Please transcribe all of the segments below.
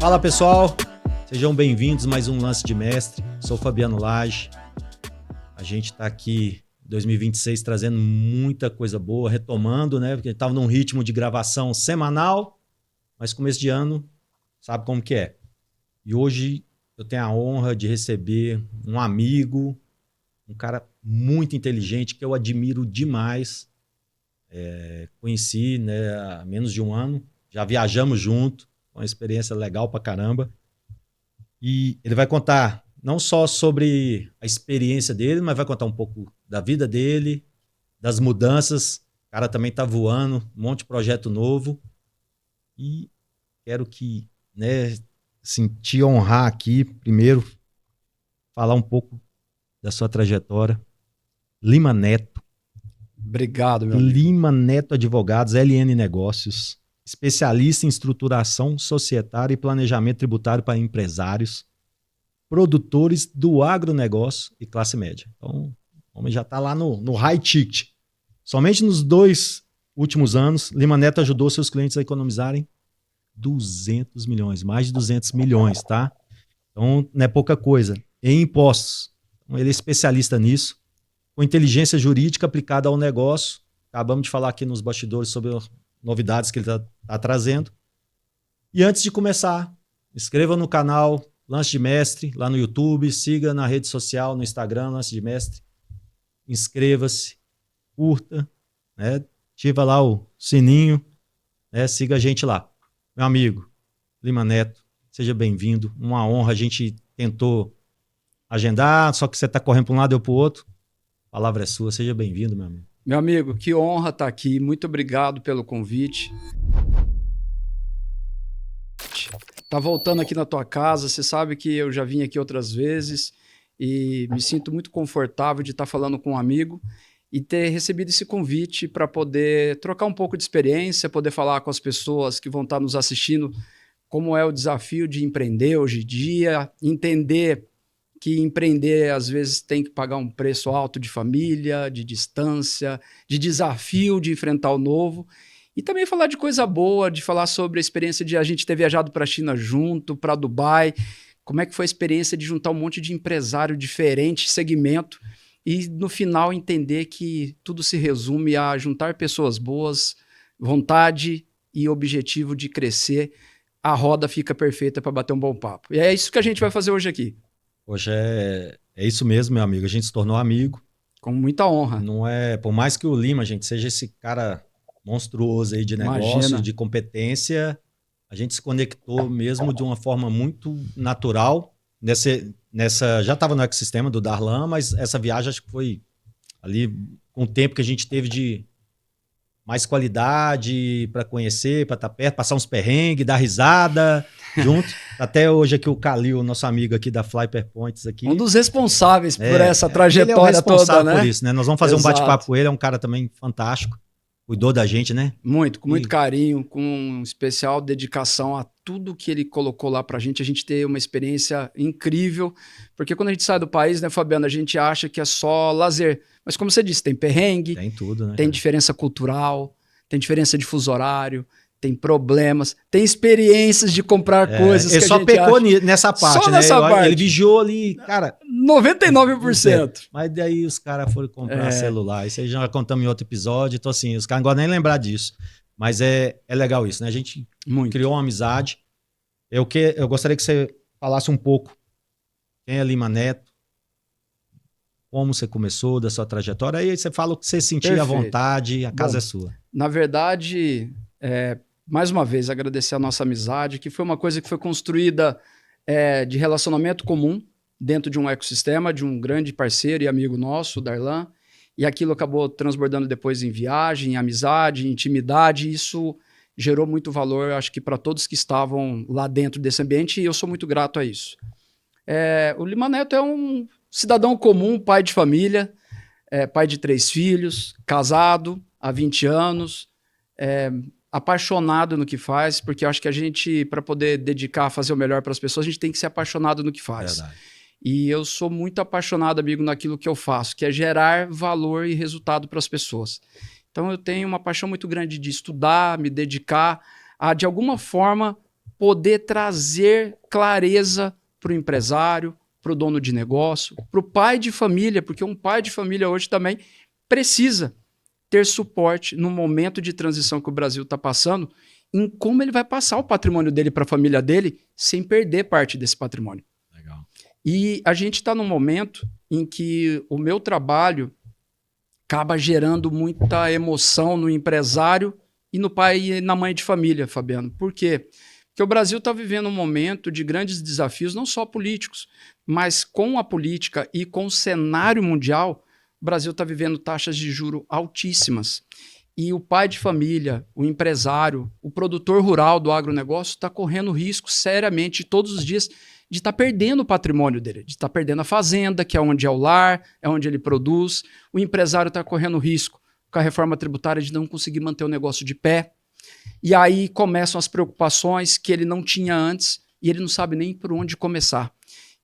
Fala pessoal, sejam bem-vindos a mais um Lance de Mestre. Sou Fabiano Lage. A gente está aqui em 2026 trazendo muita coisa boa, retomando, né? Porque a gente estava num ritmo de gravação semanal, mas começo de ano sabe como que é. E hoje eu tenho a honra de receber um amigo, um cara muito inteligente que eu admiro demais. Conheci, né, há menos de um ano, já viajamos junto, uma experiência legal pra caramba. E ele vai contar não só sobre a experiência dele, mas vai contar um pouco da vida dele, das mudanças. O cara também tá voando, um monte de projeto novo. E quero que, né, assim, te honrar aqui, primeiro, falar um pouco da sua trajetória. Lima Neto. Obrigado, meu amigo. Lima Neto Advogados, LN Negócios, especialista em estruturação societária e planejamento tributário para empresários, produtores do agronegócio e classe média. Então, o homem já está lá no high ticket. Somente nos 2 últimos anos, Lima Neto ajudou seus clientes a economizarem 200 milhões, mais de 200 milhões, tá? Então, não é pouca coisa. Em impostos. Então, ele é especialista nisso. Com inteligência jurídica aplicada ao negócio. Acabamos de falar aqui nos bastidores sobre as novidades que ele está trazendo. E antes de começar, inscreva no canal Lance de Mestre, lá no YouTube, siga na rede social, no Instagram, Lance de Mestre. Inscreva-se, curta, né? Ativa lá o sininho, né? Siga a gente lá. Meu amigo, Lima Neto, seja bem-vindo. Uma honra, a gente tentou agendar, só que você está correndo para um lado e eu para o outro. A palavra é sua, seja bem-vindo, meu amigo. Meu amigo, que honra estar aqui. Muito obrigado pelo convite. Tá voltando aqui na tua casa, você sabe que eu já vim aqui outras vezes e me sinto muito confortável de estar falando com um amigo e ter recebido esse convite para poder trocar um pouco de experiência, poder falar com as pessoas que vão estar nos assistindo como é o desafio de empreender hoje em dia, entender que empreender às vezes tem que pagar um preço alto de família, de distância, de desafio de enfrentar o novo. E também falar de coisa boa, de falar sobre a experiência de a gente ter viajado para a China junto, para Dubai, como é que foi a experiência de juntar um monte de empresário diferente, segmento, e no final entender que tudo se resume a juntar pessoas boas, vontade e objetivo de crescer. A roda fica perfeita para bater um bom papo. E é isso que a gente vai fazer hoje aqui. Hoje é isso mesmo, meu amigo. A gente se tornou amigo. Com muita honra. Não é, por mais que o Lima, gente, seja esse cara monstruoso aí de negócio, Imagina. de competência, a gente se conectou mesmo de uma forma muito natural. Já estava no ecossistema do Darlan, mas essa viagem acho que foi ali com o tempo que a gente teve de mais qualidade para conhecer, para estar perto, passar uns perrengues, dar risada junto. Até hoje aqui o Calil, nosso amigo aqui da Flyper Points aqui. Um dos responsáveis por essa trajetória ele é o responsável toda, né? por isso, né? Nós vamos fazer Exato. um bate-papo com ele, é um cara também fantástico. Cuidou da gente, né? Muito, com muito carinho, com especial dedicação a tudo que ele colocou lá pra gente. A gente ter uma experiência incrível, porque quando a gente sai do país, né, Fabiano, a gente acha que é só lazer. Mas como você disse, tem perrengue, Tem tudo, né? tem diferença cultural, tem diferença de fuso horário, tem problemas, tem experiências de comprar coisas que ele a só gente pecou acha... nessa parte, Só né? nessa parte. Ele vigiou ali, cara... 99%. Mas daí os caras foram comprar celular. Isso aí já contamos em outro episódio. Então, assim, os caras não gostam nem lembrar disso. Mas é legal isso, né? A gente criou uma amizade. Eu gostaria que você falasse um pouco quem é Lima Neto, como você começou, da sua trajetória. Aí você fala o que você sentir à vontade, a casa é sua. Na verdade, mais uma vez, agradecer a nossa amizade, que foi uma coisa que foi construída de relacionamento comum dentro de um ecossistema, de um grande parceiro e amigo nosso, o Darlan, e aquilo acabou transbordando depois em viagem, em amizade, em intimidade, e isso gerou muito valor, acho que para todos que estavam lá dentro desse ambiente, e eu sou muito grato a isso. O Lima Neto é um cidadão comum, pai de família, pai de 3 filhos, casado há 20 anos, apaixonado no que faz, porque eu acho que a gente, para poder dedicar a fazer o melhor para as pessoas, a gente tem que ser apaixonado no que faz. Verdade. E eu sou muito apaixonado, amigo, naquilo que eu faço, que é gerar valor e resultado para as pessoas. Então eu tenho uma paixão muito grande de estudar, me dedicar a, de alguma forma, poder trazer clareza para o empresário, para o dono de negócio, para o pai de família, porque um pai de família hoje também precisa ter suporte no momento de transição que o Brasil está passando, em como ele vai passar o patrimônio dele para a família dele sem perder parte desse patrimônio. Legal. E a gente está num momento em que o meu trabalho acaba gerando muita emoção no empresário e no pai e na mãe de família, Fabiano. Por quê? Porque o Brasil está vivendo um momento de grandes desafios, não só políticos, mas com a política e com o cenário mundial, o Brasil está vivendo taxas de juros altíssimas. E o pai de família, o empresário, o produtor rural do agronegócio está correndo risco seriamente todos os dias de estar perdendo o patrimônio dele, de estar perdendo a fazenda, que é onde é o lar, é onde ele produz. O empresário está correndo risco com a reforma tributária de não conseguir manter o negócio de pé. E aí começam as preocupações que ele não tinha antes e ele não sabe nem por onde começar.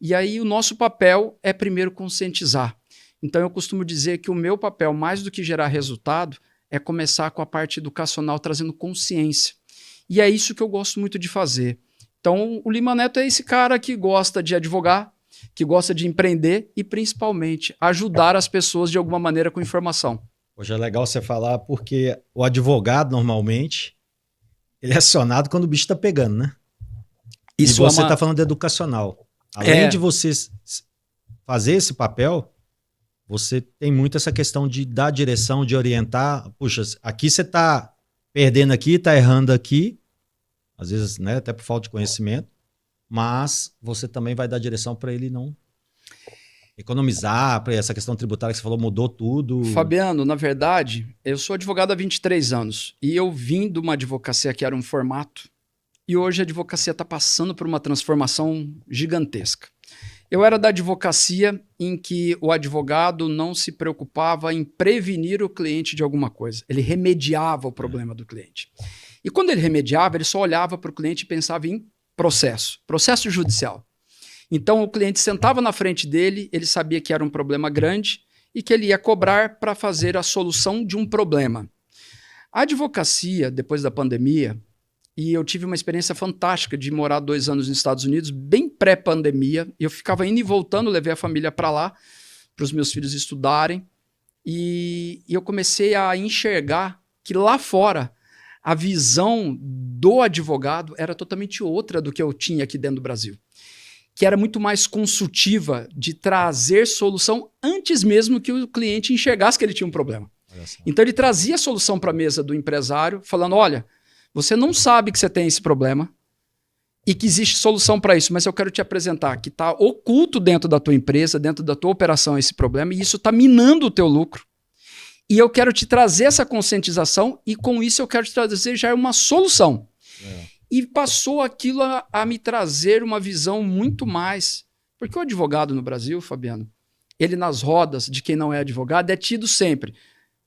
E aí o nosso papel é primeiro conscientizar. Então eu costumo dizer que o meu papel, mais do que gerar resultado, é começar com a parte educacional, trazendo consciência. E é isso que eu gosto muito de fazer. Então o Lima Neto é esse cara que gosta de advogar, que gosta de empreender e principalmente ajudar as pessoas de alguma maneira com informação. Hoje é legal você falar porque o advogado normalmente ele é acionado quando o bicho está pegando, né? Isso e você está falando de educacional. Além de você fazer esse papel, você tem muito essa questão de dar direção, de orientar. Puxa, aqui você está perdendo aqui, está errando aqui, às vezes, né, até por falta de conhecimento, mas você também vai dar direção para ele não economizar, para essa questão tributária que você falou, mudou tudo. Fabiano, na verdade, eu sou advogado há 23 anos e eu vim de uma advocacia que era um formato e hoje a advocacia está passando por uma transformação gigantesca. Eu era da advocacia em que o advogado não se preocupava em prevenir o cliente de alguma coisa. Ele remediava o problema do cliente. E quando ele remediava, ele só olhava para o cliente e pensava em processo judicial. Então o cliente sentava na frente dele, ele sabia que era um problema grande e que ele ia cobrar para fazer a solução de um problema. A advocacia, depois da pandemia, e eu tive uma experiência fantástica de morar 2 anos nos Estados Unidos, bem pré-pandemia. Eu ficava indo e voltando, levei a família para lá, para os meus filhos estudarem. E eu comecei a enxergar que lá fora a visão do advogado era totalmente outra do que eu tinha aqui dentro do Brasil. Que era muito mais consultiva de trazer solução antes mesmo que o cliente enxergasse que ele tinha um problema. Então ele trazia a solução para a mesa do empresário, falando, olha, você não sabe que você tem esse problema e que existe solução para isso, mas eu quero te apresentar que está oculto dentro da tua empresa, dentro da tua operação esse problema e isso está minando o teu lucro. E eu quero te trazer essa conscientização e com isso eu quero te trazer já uma solução. E passou aquilo a me trazer uma visão muito mais... Porque o advogado no Brasil, Fabiano, ele nas rodas de quem não é advogado é tido sempre.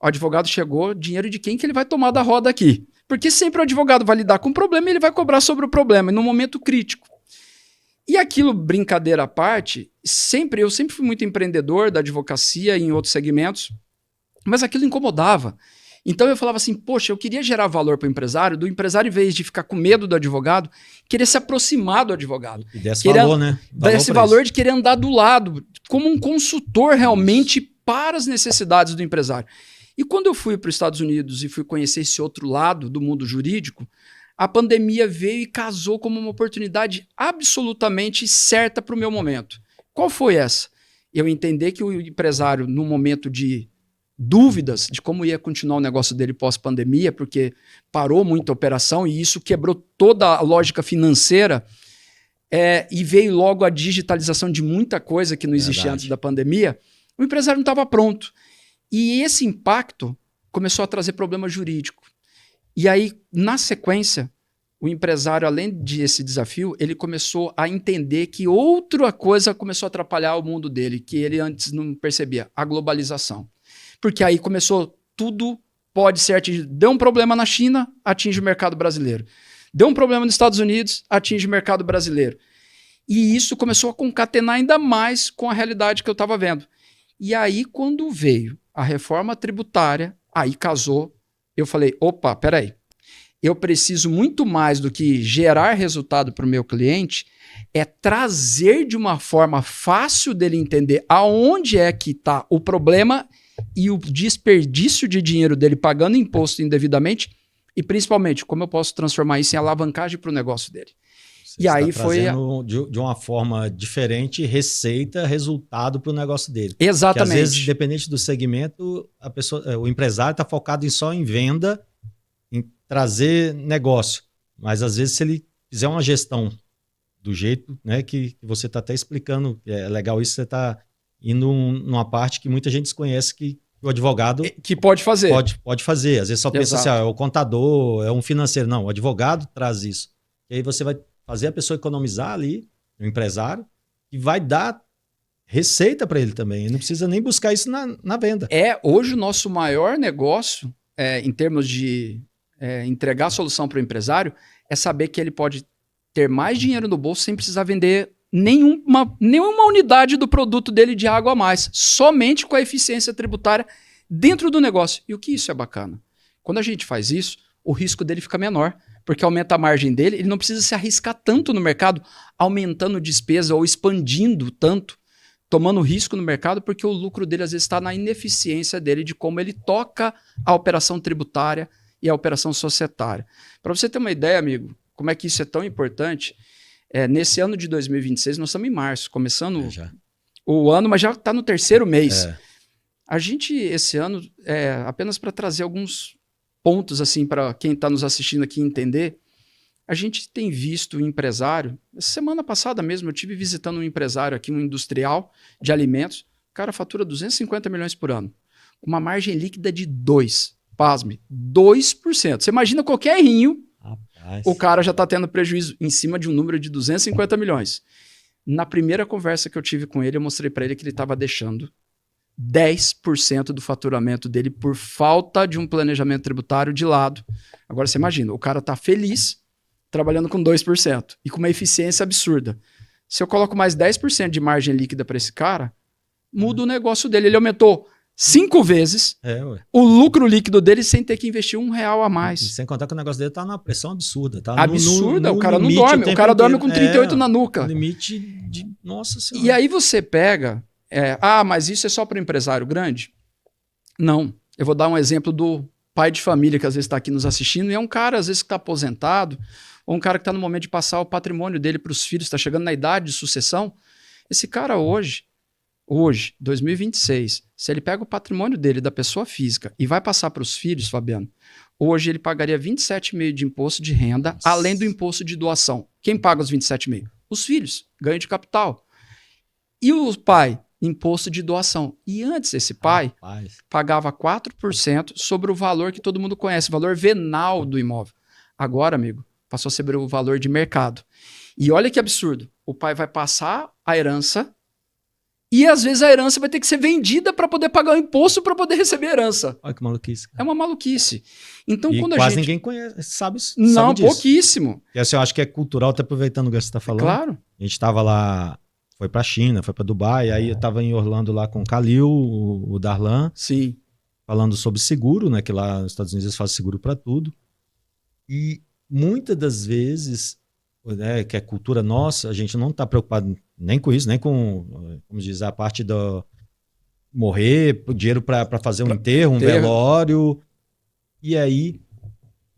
O advogado chegou, dinheiro de quem que ele vai tomar da roda aqui? Porque sempre o advogado vai lidar com o problema e ele vai cobrar sobre o problema, no momento crítico. E aquilo, brincadeira à parte, eu sempre fui muito empreendedor da advocacia e em outros segmentos, mas aquilo incomodava. Então eu falava assim, poxa, eu queria gerar valor para o empresário, do empresário, em vez de ficar com medo do advogado, querer se aproximar do advogado. E desse valor, né? Desse valor de querer andar do lado, como um consultor realmente para as necessidades do empresário. E quando eu fui para os Estados Unidos e fui conhecer esse outro lado do mundo jurídico, a pandemia veio e casou como uma oportunidade absolutamente certa para o meu momento. Qual foi essa? Eu entender que o empresário, no momento de dúvidas de como ia continuar o negócio dele pós-pandemia, porque parou muita operação e isso quebrou toda a lógica financeira, e veio logo a digitalização de muita coisa que não existia antes da pandemia, o empresário não estava pronto. E esse impacto começou a trazer problema jurídico. E aí, na sequência, o empresário, além desse desafio, ele começou a entender que outra coisa começou a atrapalhar o mundo dele, que ele antes não percebia, a globalização. Porque aí começou, tudo pode ser atingido. Deu um problema na China, atinge o mercado brasileiro. Deu um problema nos Estados Unidos, atinge o mercado brasileiro. E isso começou a concatenar ainda mais com a realidade que eu estava vendo. E aí, quando veio a reforma tributária, aí casou, eu falei, opa, peraí. eu preciso muito mais do que gerar resultado para o meu cliente, é trazer de uma forma fácil dele entender aonde é que está o problema e o desperdício de dinheiro dele pagando imposto indevidamente e principalmente como eu posso transformar isso em alavancagem para o negócio dele. Você está trazendo de uma forma diferente receita, resultado para o negócio dele. Exatamente. Porque às vezes, independente do segmento, o empresário está focado só em venda, em trazer negócio. Mas às vezes, se ele fizer uma gestão do jeito, né, que você está até explicando, é legal isso, você está indo numa parte que muita gente desconhece que o advogado que pode fazer. Pode fazer. Às vezes só pensa assim, é o contador, é um financeiro. Não, o advogado traz isso. E aí você vai fazer a pessoa economizar ali, o empresário, e vai dar receita para ele também. Ele não precisa nem buscar isso na venda. Hoje o nosso maior negócio, em termos de entregar a solução para o empresário, é saber que ele pode ter mais dinheiro no bolso sem precisar vender nenhuma unidade do produto dele de água a mais, somente com a eficiência tributária dentro do negócio. E o que isso é bacana? Quando a gente faz isso, o risco dele fica menor, porque aumenta a margem dele, ele não precisa se arriscar tanto no mercado, aumentando despesa ou expandindo tanto, tomando risco no mercado, porque o lucro dele às vezes está na ineficiência dele, de como ele toca a operação tributária e a operação societária. Para você ter uma ideia, amigo, como é que isso é tão importante, nesse ano de 2026, nós estamos em março, começando o ano, mas já está no terceiro mês. A gente, esse ano, apenas para trazer alguns pontos assim para quem está nos assistindo aqui entender, a gente tem visto um empresário, semana passada mesmo eu estive visitando um empresário aqui, um industrial de alimentos, o cara fatura 250 milhões por ano, uma margem líquida de 2%, pasme, 2%. Você imagina qualquer errinho, o cara já está tendo prejuízo em cima de um número de 250 milhões. Na primeira conversa que eu tive com ele, eu mostrei para ele que ele estava deixando 10% do faturamento dele por falta de um planejamento tributário de lado. Agora você imagina, o cara está feliz trabalhando com 2% e com uma eficiência absurda. Se eu coloco mais 10% de margem líquida para esse cara, muda o negócio dele. Ele aumentou 5 vezes o lucro líquido dele sem ter que investir R$1 a mais. E sem contar que o negócio dele está numa pressão absurda. Tá absurda, o cara não dorme. O cara dorme com 38 na nuca. Limite de... Nossa Senhora. E aí você pega... mas isso é só para o empresário grande? Não. Eu vou dar um exemplo do pai de família que às vezes está aqui nos assistindo e é um cara às vezes que está aposentado ou um cara que está no momento de passar o patrimônio dele para os filhos, está chegando na idade de sucessão. Esse cara hoje, 2026, se ele pega o patrimônio dele da pessoa física e vai passar para os filhos, Fabiano, hoje ele pagaria 27,5% de imposto de renda, além do imposto de doação. Quem paga os 27,5%? Os filhos, ganho de capital. E o pai? Imposto de doação. E antes esse pai pagava 4% sobre o valor que todo mundo conhece, o valor venal do imóvel. Agora, amigo, passou a ser o valor de mercado. E olha que absurdo. O pai vai passar a herança e às vezes a herança vai ter que ser vendida para poder pagar o imposto para poder receber a herança. Olha que maluquice. É uma maluquice. Então, quando quase ninguém conhece, sabe disso. Pouquíssimo. E assim, eu acho que é cultural, até aproveitando o que você está falando. Claro. A gente estava lá... Foi para a China, foi para Dubai, aí eu estava em Orlando lá com o Kalil, o Darlan, sim, falando sobre seguro, né, que lá nos Estados Unidos eles fazem seguro para tudo. E muitas das vezes, né, que é cultura nossa, a gente não está preocupado nem com isso, nem com, como diz, a parte do morrer, dinheiro para fazer um enterro, um velório, e aí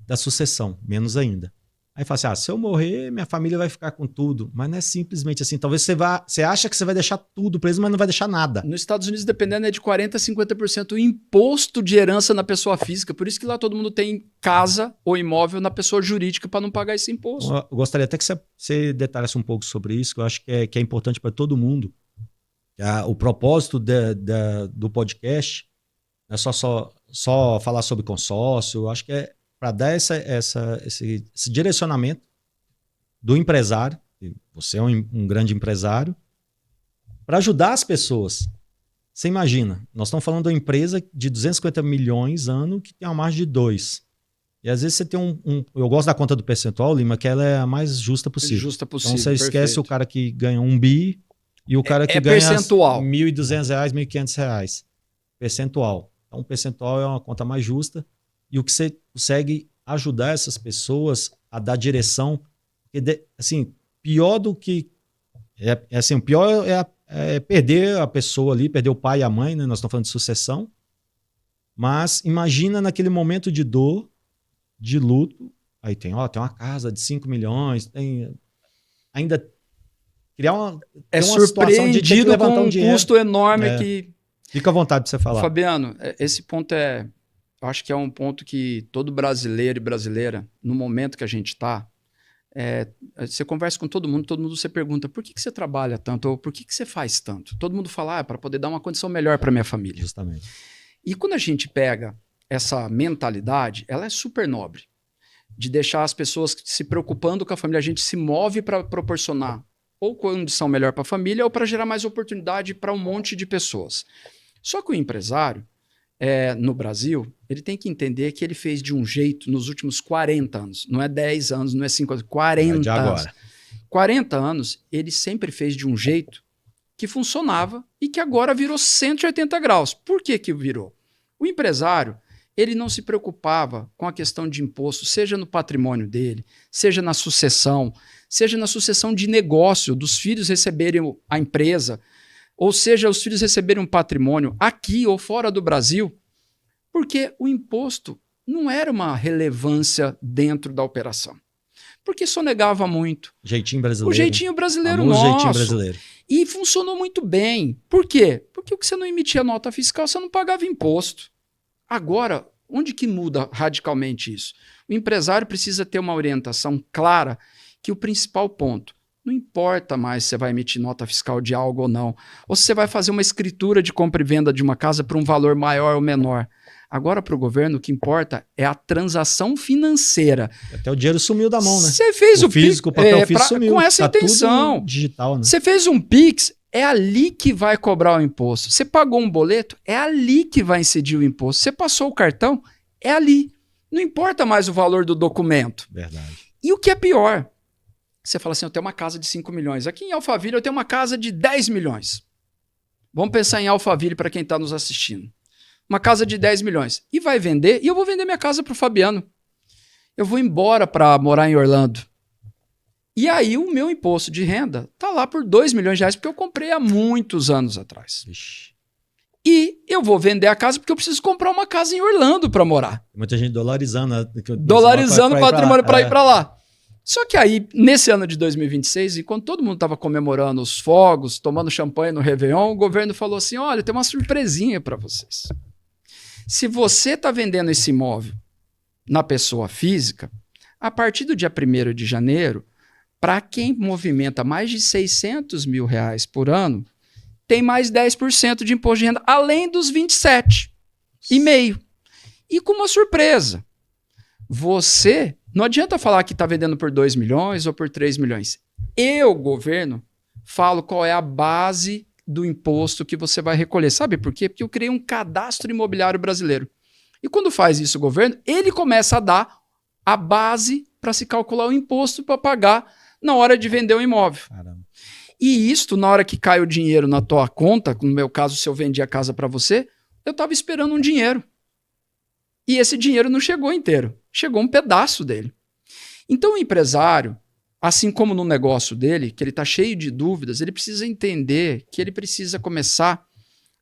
da sucessão, menos ainda. Aí fala assim, se eu morrer, minha família vai ficar com tudo. Mas não é simplesmente assim. Talvez você acha que você vai deixar tudo para eles, mas não vai deixar nada. Nos Estados Unidos, dependendo, é de 40% a 50% o imposto de herança na pessoa física. Por isso que lá todo mundo tem casa ou imóvel na pessoa jurídica para não pagar esse imposto. Eu gostaria até que você detalhasse um pouco sobre isso, que eu acho que é importante para todo mundo. O propósito do podcast não é só falar sobre consórcio. Eu acho que é para dar esse direcionamento do empresário, você é um grande empresário, para ajudar as pessoas. Você imagina, nós estamos falando de uma empresa de 250 milhões ano que tem uma margem de 2%. E às vezes você tem eu gosto da conta do percentual, Lima, que ela é a mais justa possível. Justa possível, então você esquece o cara que ganha 1 bi e o cara que ganha percentual. R$1.200, R$1.500. Percentual. Então o percentual é uma conta mais justa. E o que você consegue ajudar essas pessoas a dar direção. Assim, pior do que... o pior é perder a pessoa ali, perder o pai e a mãe, né? Nós estamos falando de sucessão. Mas imagina naquele momento de dor, de luto, aí tem uma casa de 5 milhões, ainda criar uma situação de ter que levantar com um custo enorme que... Fica à vontade para você falar. Fabiano, esse ponto eu acho que é um ponto que todo brasileiro e brasileira, no momento que a gente está, você conversa com todo mundo você pergunta por que você trabalha tanto, ou por que você faz tanto? Todo mundo fala, para poder dar uma condição melhor para minha família. Justamente. E quando a gente pega essa mentalidade, ela é super nobre, de deixar as pessoas se preocupando com a família. A gente se move para proporcionar ou condição melhor para a família ou para gerar mais oportunidade para um monte de pessoas. Só que o empresário, no Brasil, ele tem que entender que ele fez de um jeito nos últimos 40 anos. Não é 10 anos, não é 5 anos, 40 anos. 40 anos, ele sempre fez de um jeito que funcionava e que agora virou 180 graus. Por que virou? O empresário, ele não se preocupava com a questão de imposto, seja no patrimônio dele, seja na sucessão de negócio, dos filhos receberem a empresa, ou seja, os filhos receberem um patrimônio aqui ou fora do Brasil, porque o imposto não era uma relevância dentro da operação. Porque sonegava muito. Jeitinho brasileiro. O jeitinho brasileiro nosso. Jeitinho brasileiro. E funcionou muito bem. Por quê? Porque o que você não emitia nota fiscal, você não pagava imposto. Agora, onde que muda radicalmente isso? O empresário precisa ter uma orientação clara que o principal ponto, não importa mais se você vai emitir nota fiscal de algo ou não, ou se você vai fazer uma escritura de compra e venda de uma casa por um valor maior ou menor. Agora, para o governo, o que importa é a transação financeira. Até o dinheiro sumiu da mão, né? Você fez o físico, o papel físico sumiu. Com essa intenção. Tudo digital, né? Você fez um Pix, é ali que vai cobrar o imposto. Você pagou um boleto, é ali que vai incidir o imposto. Você passou o cartão, é ali. Não importa mais o valor do documento. Verdade. E o que é pior? Você fala assim, eu tenho uma casa de 5 milhões. Aqui em Alphaville eu tenho uma casa de 10 milhões. Vamos pensar em Alphaville para quem está nos assistindo. Uma casa de 10 milhões. E vai vender, e eu vou vender minha casa para o Fabiano. Eu vou embora para morar em Orlando. E aí o meu imposto de renda está lá por 2 milhões de reais, porque eu comprei há muitos anos atrás. Ixi. E eu vou vender a casa porque eu preciso comprar uma casa em Orlando para morar. Muita gente dolarizando. Dolarizando o patrimônio para ir para lá. Só que aí, nesse ano de 2026, enquanto todo mundo estava comemorando os fogos, tomando champanhe no Réveillon, o governo falou assim, olha, tem uma surpresinha para vocês. Se você está vendendo esse imóvel na pessoa física, a partir do dia 1º de janeiro, para quem movimenta mais de 600 mil reais por ano, tem mais 10% de imposto de renda, além dos 27,5%. E com uma surpresa, você... Não adianta falar que está vendendo por 2 milhões ou por 3 milhões. Eu, governo, falo qual é a base do imposto que você vai recolher. Sabe por quê? Porque eu criei um cadastro imobiliário brasileiro. E quando faz isso o governo, ele começa a dar a base para se calcular o imposto para pagar na hora de vender o imóvel. Caramba. E isto, na hora que cai o dinheiro na tua conta, no meu caso, se eu vendi a casa para você, eu estava esperando um dinheiro. E esse dinheiro não chegou inteiro. Chegou um pedaço dele. Então o empresário, assim como no negócio dele, que ele está cheio de dúvidas, ele precisa entender que ele precisa começar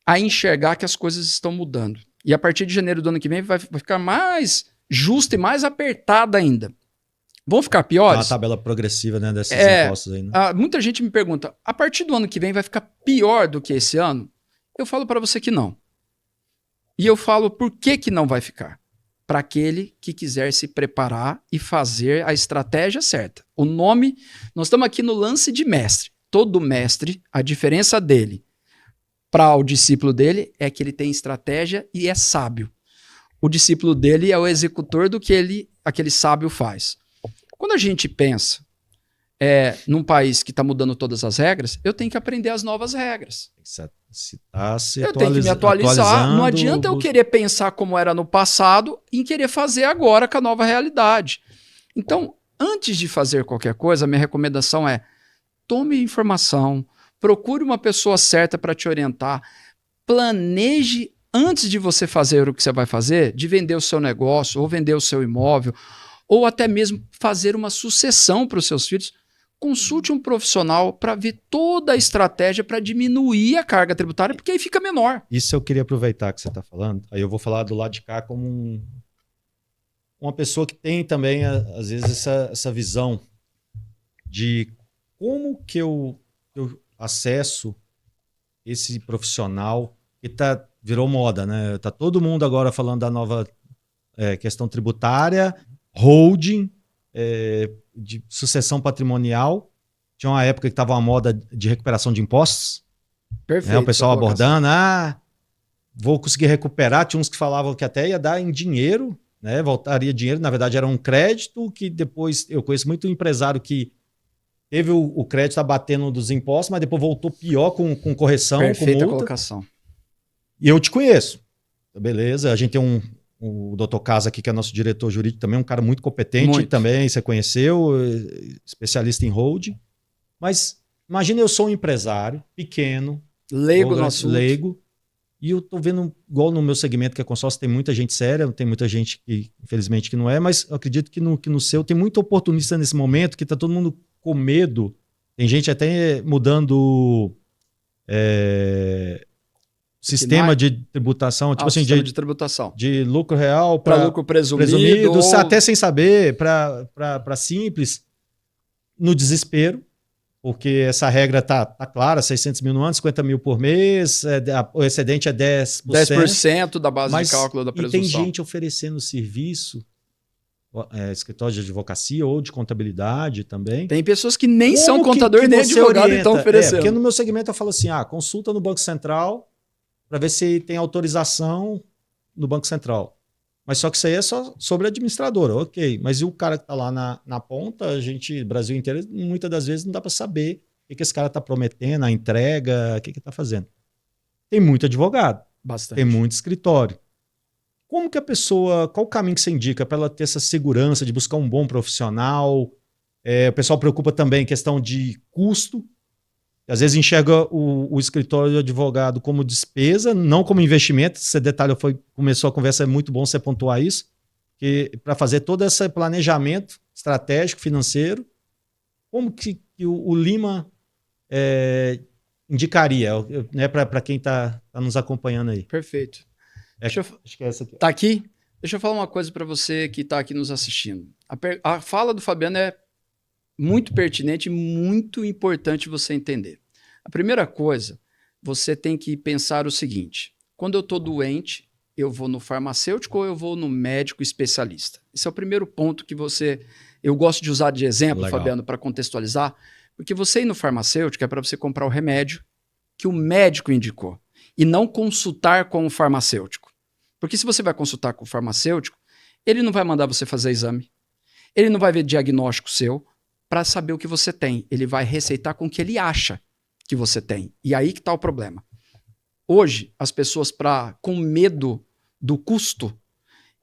a enxergar que as coisas estão mudando. E a partir de janeiro do ano que vem vai ficar mais justa e mais apertada ainda. Vão ficar piores? Uma tabela progressiva, né, desses impostos aí. Né? Muita gente me pergunta, a partir do ano que vem vai ficar pior do que esse ano? Eu falo para você que não. E eu falo por que não vai ficar. Para aquele que quiser se preparar e fazer a estratégia certa. O nome, nós estamos aqui no lance de mestre. Todo mestre, a diferença dele para o discípulo dele é que ele tem estratégia e é sábio. O discípulo dele é o executor do que aquele sábio faz. Quando a gente pensa num país que está mudando todas as regras, eu tenho que aprender as novas regras. Eu tenho que me atualizar. Não adianta eu querer pensar como era no passado e querer fazer agora com a nova realidade. Então, antes de fazer qualquer coisa, a minha recomendação é tome informação, procure uma pessoa certa para te orientar, planeje antes de você fazer o que você vai fazer, de vender o seu negócio, ou vender o seu imóvel, ou até mesmo fazer uma sucessão para os seus filhos, consulte um profissional para ver toda a estratégia para diminuir a carga tributária, porque aí fica menor. Isso eu queria aproveitar que você está falando. Aí eu vou falar do lado de cá como uma pessoa que tem também, às vezes, essa visão de como que eu acesso esse profissional que virou moda, né? Tá todo mundo agora falando da nova questão tributária, holding, de sucessão patrimonial. Tinha uma época que estava uma moda de recuperação de impostos. Perfeito. O pessoal abordando, vou conseguir recuperar. Tinha uns que falavam que até ia dar em dinheiro, né? Voltaria dinheiro. Na verdade, era um crédito que depois... Eu conheço muito empresário que teve o crédito abatendo dos impostos, mas depois voltou pior com correção, Perfeita com multa. Colocação. E eu te conheço. Beleza, a gente tem o doutor Casa aqui, que é nosso diretor jurídico também, um cara muito competente também, você conheceu, especialista em holding. Mas imagina, eu sou um empresário pequeno, leigo no assunto. Leigo, e eu tô vendo, igual no meu segmento, que é consórcio, tem muita gente séria, tem muita gente que, infelizmente, que não é, mas eu acredito que no seu tem muito oportunista nesse momento, que tá todo mundo com medo. Tem gente até mudando sistema de tributação, tipo assim, de tributação. De lucro real para lucro presumido ou... até sem saber, para simples, no desespero, porque essa regra tá clara, 600 mil no ano, 50 mil por mês, o excedente é 10%. 10% da base de cálculo da presunção. E tem gente oferecendo serviço, escritório de advocacia ou de contabilidade também. Tem pessoas que nem são contador nem advogado e estão oferecendo. Porque no meu segmento eu falo assim, consulta no Banco Central para ver se tem autorização no Banco Central. Mas só que isso aí é só sobre a administradora, ok. Mas e o cara que está lá na ponta, Brasil inteiro, muitas das vezes não dá para saber o que esse cara está prometendo, a entrega, o que está fazendo. Tem muito advogado. Bastante. Tem muito escritório. Como que a pessoa, qual o caminho que você indica para ela ter essa segurança de buscar um bom profissional? O pessoal preocupa também em questão de custo. Às vezes enxerga o escritório de advogado como despesa, não como investimento. Esse detalhe começou a conversa, é muito bom você pontuar isso, que para fazer todo esse planejamento estratégico, financeiro, como que o Lima indicaria, né, para quem está nos acompanhando aí? Perfeito. Acho que é essa aqui. Tá aqui? Deixa eu falar uma coisa para você que está aqui nos assistindo. A fala do Fabiano é muito pertinente e muito importante você entender. A primeira coisa, você tem que pensar o seguinte: quando eu estou doente, eu vou no farmacêutico ou eu vou no médico especialista? Esse é o primeiro ponto que eu gosto de usar de exemplo, legal, Fabiano, para contextualizar, porque você ir no farmacêutico é para você comprar o remédio que o médico indicou e não consultar com o farmacêutico. Porque se você vai consultar com o farmacêutico, ele não vai mandar você fazer exame, ele não vai ver diagnóstico seu para saber o que você tem. Ele vai receitar com o que ele acha que você tem. E aí que está o problema. Hoje, as pessoas, com medo do custo,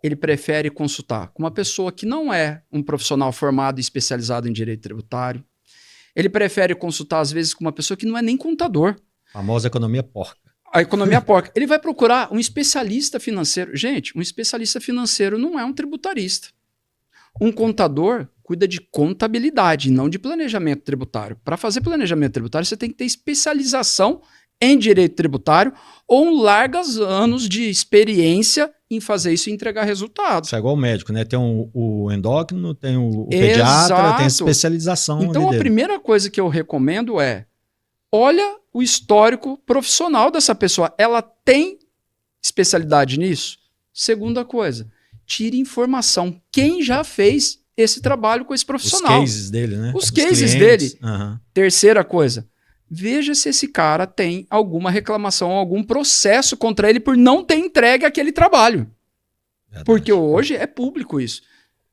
ele prefere consultar com uma pessoa que não é um profissional formado e especializado em direito tributário. Ele prefere consultar, às vezes, com uma pessoa que não é nem contador. A famosa economia porca. A economia porca. Ele vai procurar um especialista financeiro. Gente, um especialista financeiro não é um tributarista. Um contador cuida de contabilidade, não de planejamento tributário. Para fazer planejamento tributário, você tem que ter especialização em direito tributário ou largos anos de experiência em fazer isso e entregar resultados. Isso é igual o médico, né? Tem o endócrino, tem o pediatra, tem a especialização. Então, a primeira coisa que eu recomendo é: olha o histórico profissional dessa pessoa. Ela tem especialidade nisso? Segunda coisa, tire informação. Quem já fez esse trabalho com esse profissional? Os cases dele, né? Os cases dele. Uhum. Terceira coisa, veja se esse cara tem alguma reclamação, algum processo contra ele por não ter entregue aquele trabalho. Verdade. Porque hoje é público isso.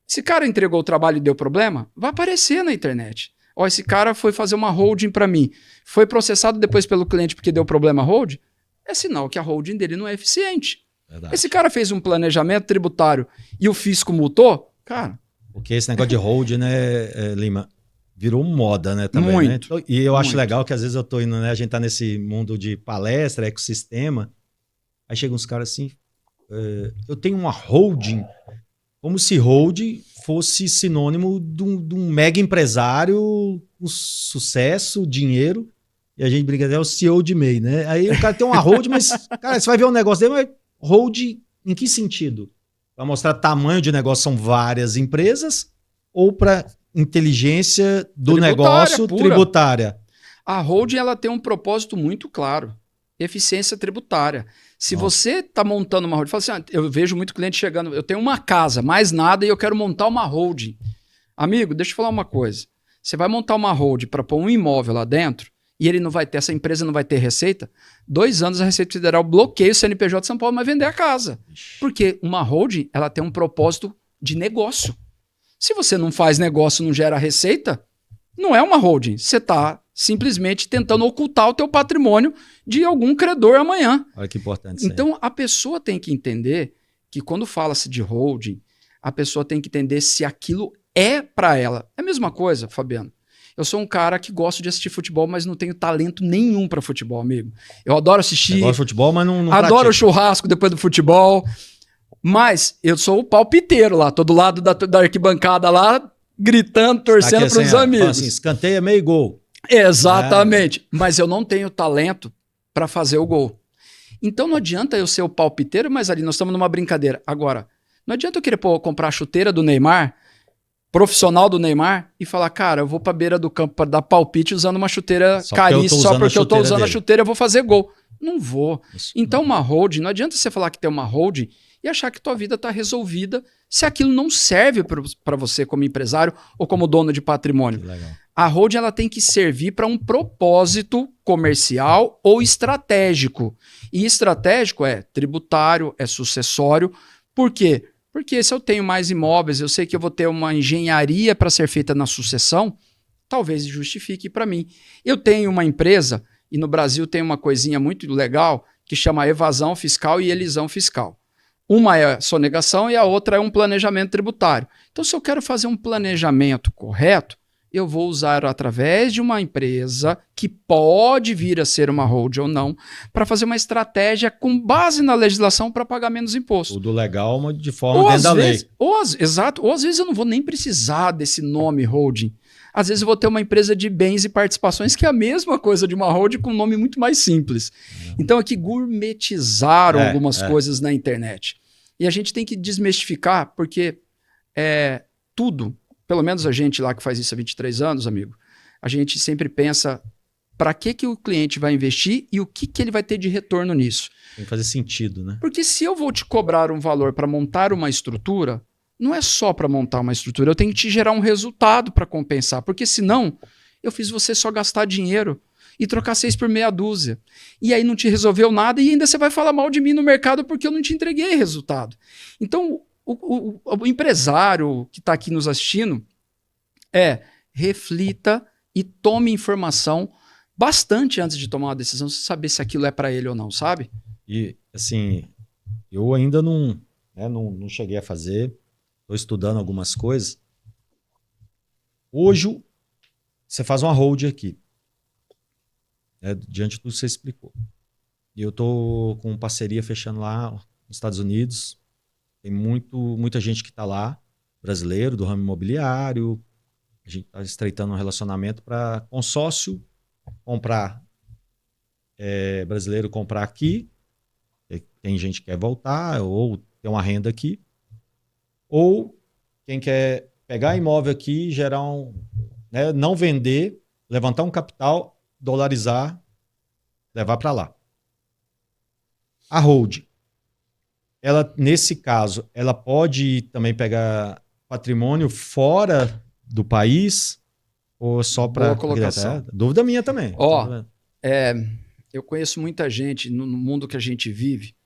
Se o cara entregou o trabalho e deu problema, vai aparecer na internet. Ó, esse cara foi fazer uma holding para mim, foi processado depois pelo cliente porque deu problema a holding, é sinal que a holding dele não é eficiente. Verdade. Esse cara fez um planejamento tributário e o fisco multou, cara... Porque esse negócio de hold, né, Lima, virou moda, né, também, muito, né? E eu acho legal que às vezes eu tô indo, né, a gente tá nesse mundo de palestra, ecossistema, Aí chegam uns caras assim, eu tenho uma holding, como se holding fosse sinônimo de um mega empresário com sucesso, dinheiro, e a gente brinca até o CEO de MEI, né? Aí o cara tem uma holding, mas, cara, você vai ver um negócio dele, mas holding em que sentido? Para mostrar tamanho de negócio, são várias empresas, ou para inteligência do negócio pura. tributária? A holding ela tem um propósito muito claro: eficiência tributária. Se você está montando uma holding, fala assim, eu vejo muito cliente chegando, eu tenho uma casa, mais nada, e eu quero montar uma holding. Amigo, deixa eu falar uma coisa. Você vai montar uma holding para pôr um imóvel lá dentro, e ele não vai ter, essa empresa não vai ter receita, 2 anos a Receita Federal bloqueia o CNPJ de São Paulo, mas vender a casa. Porque uma holding, ela tem um propósito de negócio. Se você não faz negócio, não gera receita, não é uma holding. Você está simplesmente tentando ocultar o teu patrimônio de algum credor amanhã. Olha que importante isso. Então, a pessoa tem que entender que quando fala-se de holding, a pessoa tem que entender se aquilo é para ela. É a mesma coisa, Fabiano. Eu sou um cara que gosto de assistir futebol, mas não tenho talento nenhum para futebol, amigo. Eu adoro assistir. Eu gosto de futebol, mas não adoro o churrasco depois do futebol. Mas eu sou o palpiteiro lá, tô do lado da arquibancada lá, gritando, torcendo para os amigos. Assim, escanteia, meio gol. Exatamente. Mas eu não tenho talento para fazer o gol. Então não adianta eu ser o palpiteiro, mas ali nós estamos numa brincadeira. Agora, não adianta eu querer comprar a chuteira do Neymar, profissional do Neymar, e falar, cara, eu vou para a beira do campo para dar palpite usando uma chuteira caríssima, só porque eu estou usando a chuteira, eu vou fazer gol. Não vou. Isso. Então uma holding, não adianta você falar que tem uma holding e achar que tua vida está resolvida se aquilo não serve para você como empresário ou como dono de patrimônio. A holding ela tem que servir para um propósito comercial ou estratégico. E estratégico é tributário, é sucessório. Por quê? Porque se eu tenho mais imóveis, eu sei que eu vou ter uma engenharia para ser feita na sucessão, talvez justifique para mim. Eu tenho uma empresa, e no Brasil tem uma coisinha muito legal que chama evasão fiscal e elisão fiscal. Uma é sonegação e a outra é um planejamento tributário. Então, se eu quero fazer um planejamento correto, eu vou usar através de uma empresa que pode vir a ser uma holding ou não, para fazer uma estratégia com base na legislação para pagar menos imposto. Tudo legal, mas de forma dentro da lei. Exato. Ou às vezes eu não vou nem precisar desse nome holding. Às vezes eu vou ter uma empresa de bens e participações que é a mesma coisa de uma holding com um nome muito mais simples. Então aqui gourmetizaram algumas coisas na internet. E a gente tem que desmistificar, porque tudo, pelo menos a gente lá que faz isso há 23 anos, amigo, a gente sempre pensa para que o cliente vai investir e o que ele vai ter de retorno nisso. Tem que fazer sentido, né? Porque se eu vou te cobrar um valor para montar uma estrutura, não é só para montar uma estrutura, eu tenho que te gerar um resultado para compensar, porque senão eu fiz você só gastar dinheiro e trocar 6 por meia dúzia. E aí não te resolveu nada e ainda você vai falar mal de mim no mercado porque eu não te entreguei resultado. Então, o empresário que está aqui nos assistindo reflita e tome informação bastante antes de tomar uma decisão, saber se aquilo é para ele ou não, sabe? E, assim, eu ainda não cheguei a fazer, estou estudando algumas coisas. Hoje, você faz uma holding aqui, diante de tudo que você explicou. E eu estou com parceria fechando lá nos Estados Unidos. Tem muita gente que está lá, brasileiro, do ramo imobiliário. A gente está estreitando um relacionamento para consórcio comprar, brasileiro comprar aqui. Tem gente que quer voltar ou ter uma renda aqui. Ou quem quer pegar imóvel aqui, gerar não vender, levantar um capital, dolarizar, levar para lá. A holding, ela, nesse caso, ela pode também pegar patrimônio fora do país ou só para... Boa colocação. Dúvida minha também. Eu conheço muita gente no mundo que a gente vive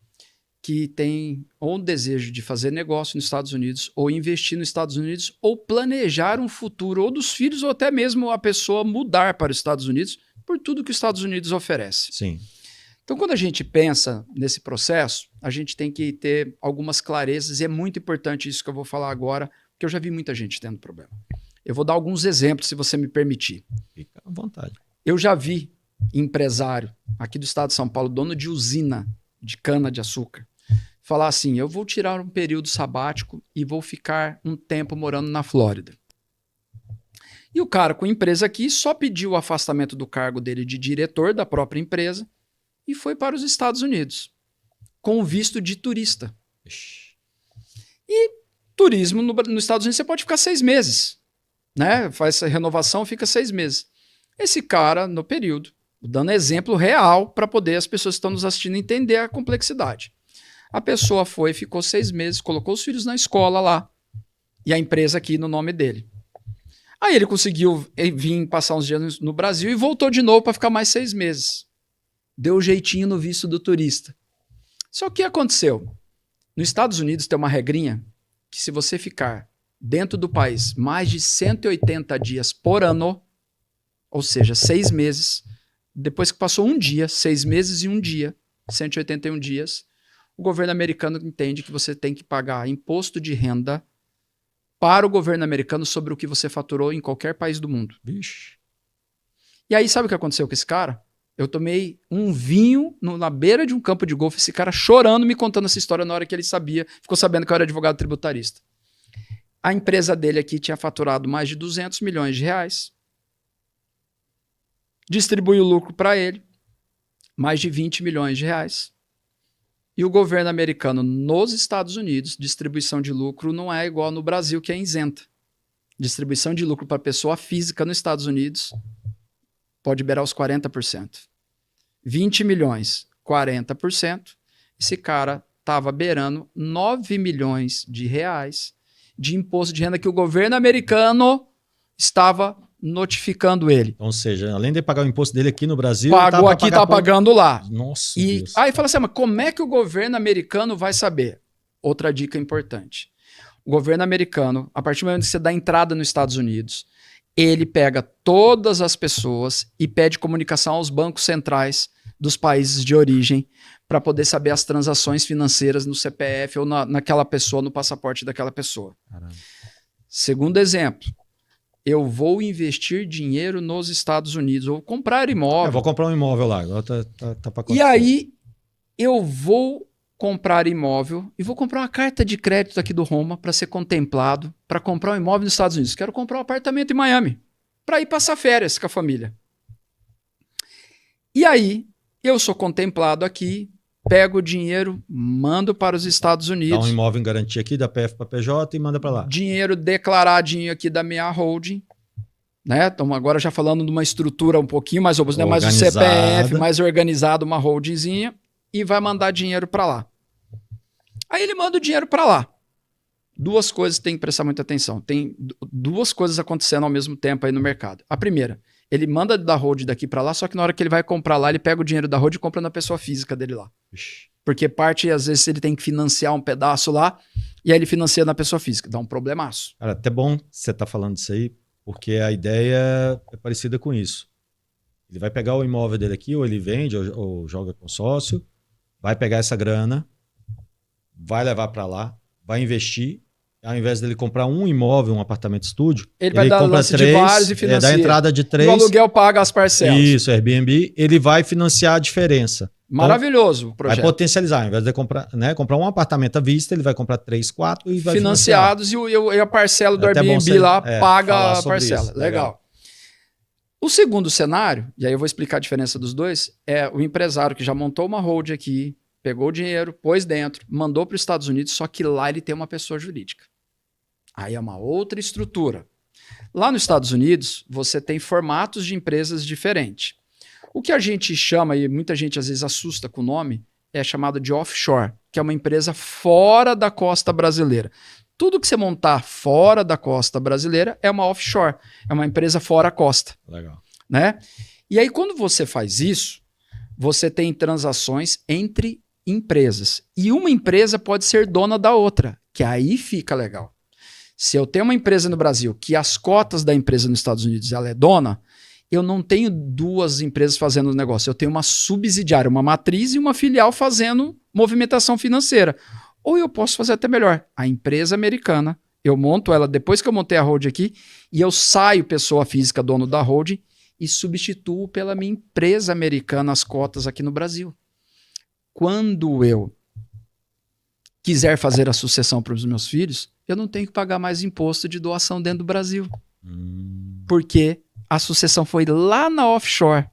que tem ou um desejo de fazer negócio nos Estados Unidos, ou investir nos Estados Unidos, ou planejar um futuro, ou dos filhos, ou até mesmo a pessoa mudar para os Estados Unidos por tudo que os Estados Unidos oferece. Sim. Então, quando a gente pensa nesse processo, a gente tem que ter algumas clarezas, e é muito importante isso que eu vou falar agora, porque eu já vi muita gente tendo problema. Eu vou dar alguns exemplos, se você me permitir. Fica à vontade. Eu já vi empresário aqui do estado de São Paulo, dono de usina de cana-de-açúcar, falar assim, eu vou tirar um período sabático e vou ficar um tempo morando na Flórida. E o cara com a empresa aqui só pediu o afastamento do cargo dele de diretor da própria empresa e foi para os Estados Unidos, com visto de turista. E turismo nos Estados Unidos você pode ficar 6 meses, né? Faz essa renovação, fica 6 meses. Esse cara, no período, dando exemplo real para poder as pessoas que estão nos assistindo entender a complexidade. A pessoa foi, ficou 6 meses, colocou os filhos na escola lá e a empresa aqui no nome dele. Aí ele conseguiu vir passar uns dias no Brasil e voltou de novo para ficar mais 6 meses. Deu jeitinho no visto do turista. Só que o que aconteceu? Nos Estados Unidos tem uma regrinha que se você ficar dentro do país mais de 180 dias por ano, ou seja, 6 meses, depois que passou um dia, 6 meses e um dia, 181 dias, o governo americano entende que você tem que pagar imposto de renda para o governo americano sobre o que você faturou em qualquer país do mundo. Vixe. E aí sabe o que aconteceu com esse cara? Eu tomei um vinho na beira de um campo de golfe, esse cara chorando, me contando essa história na hora que ele ficou sabendo que eu era advogado tributarista. A empresa dele aqui tinha faturado mais de 200 milhões de reais. Distribuiu o lucro para ele, mais de 20 milhões de reais. E o governo americano nos Estados Unidos, distribuição de lucro não é igual no Brasil, que é isenta. Distribuição de lucro para pessoa física nos Estados Unidos pode beirar os 40%. 20 milhões, 40%. Esse cara estava beirando 9 milhões de reais de imposto de renda que o governo americano estava notificando ele. Ou seja, além de pagar o imposto dele aqui no Brasil, pagou aqui, tá pagando lá. Nossa. E Deus. aí fala assim, mas como é que o governo americano vai saber? Outra dica importante. O governo americano, a partir do momento que você dá entrada nos Estados Unidos, ele pega todas as pessoas e pede comunicação aos bancos centrais dos países de origem para poder saber as transações financeiras no CPF ou naquela pessoa, no passaporte daquela pessoa. Caramba. Segundo exemplo, eu vou investir dinheiro nos Estados Unidos, ou comprar imóvel. Eu vou comprar um imóvel lá, agora tá pra E aí, eu vou comprar imóvel e vou comprar uma carta de crédito aqui do Roma para ser contemplado, para comprar um imóvel nos Estados Unidos. Quero comprar um apartamento em Miami, para ir passar férias com a família. E aí, eu sou contemplado aqui, pego o dinheiro, mando para os Estados Unidos. Dá um imóvel em garantia aqui, da PF para PJ e manda para lá. Dinheiro declaradinho aqui da minha holding. Né? Então, agora já falando de uma estrutura um pouquinho mais robusta, né? Mais o CPF, mais organizado, uma holdingzinha, e vai mandar dinheiro para lá. Aí ele manda o dinheiro para lá. Duas coisas tem que prestar muita atenção. Tem duas coisas acontecendo ao mesmo tempo aí no mercado. A primeira, ele manda da holding daqui para lá, só que na hora que ele vai comprar lá, ele pega o dinheiro da holding e compra na pessoa física dele lá. Porque parte, às vezes, ele tem que financiar um pedaço lá, e aí ele financia na pessoa física. Dá um problemaço. Cara, até bom você tá falando disso aí, porque a ideia é parecida com isso. Ele vai pegar o imóvel dele aqui, ou ele vende, ou joga com sócio, vai pegar essa grana, vai levar para lá, vai investir. Ao invés dele comprar um imóvel, um apartamento estúdio, ele vai dar lance de vários e financia. Dá entrada de 3. O aluguel paga as parcelas. Isso, Airbnb, ele vai financiar a diferença. Maravilhoso o projeto. Vai potencializar. Ao invés de comprar um apartamento à vista, ele vai comprar 3, 4 e vai financiados e a parcela do Airbnb lá paga a parcela. Isso. Legal. O segundo cenário, e aí eu vou explicar a diferença dos dois, é o empresário que já montou uma holding aqui, pegou o dinheiro, pôs dentro, mandou para os Estados Unidos, só que lá ele tem uma pessoa jurídica. Aí é uma outra estrutura. Lá nos Estados Unidos, você tem formatos de empresas diferentes. O que a gente chama, e muita gente às vezes assusta com o nome, é chamado de offshore, que é uma empresa fora da costa brasileira. Tudo que você montar fora da costa brasileira é uma offshore, é uma empresa fora a costa. Legal. Né? E aí, quando você faz isso, você tem transações entre empresas. E uma empresa pode ser dona da outra, que aí fica legal. Se eu tenho uma empresa no Brasil que as cotas da empresa nos Estados Unidos ela é dona, eu não tenho duas empresas fazendo o negócio. Eu tenho uma subsidiária, uma matriz e uma filial fazendo movimentação financeira. Ou eu posso fazer até melhor. A empresa americana, eu monto ela depois que eu montei a holding aqui e eu saio pessoa física, dono da holding, e substituo pela minha empresa americana as cotas aqui no Brasil. quando eu quiser fazer a sucessão para os meus filhos, eu não tenho que pagar mais imposto de doação dentro do Brasil. Porque a sucessão foi lá na offshore.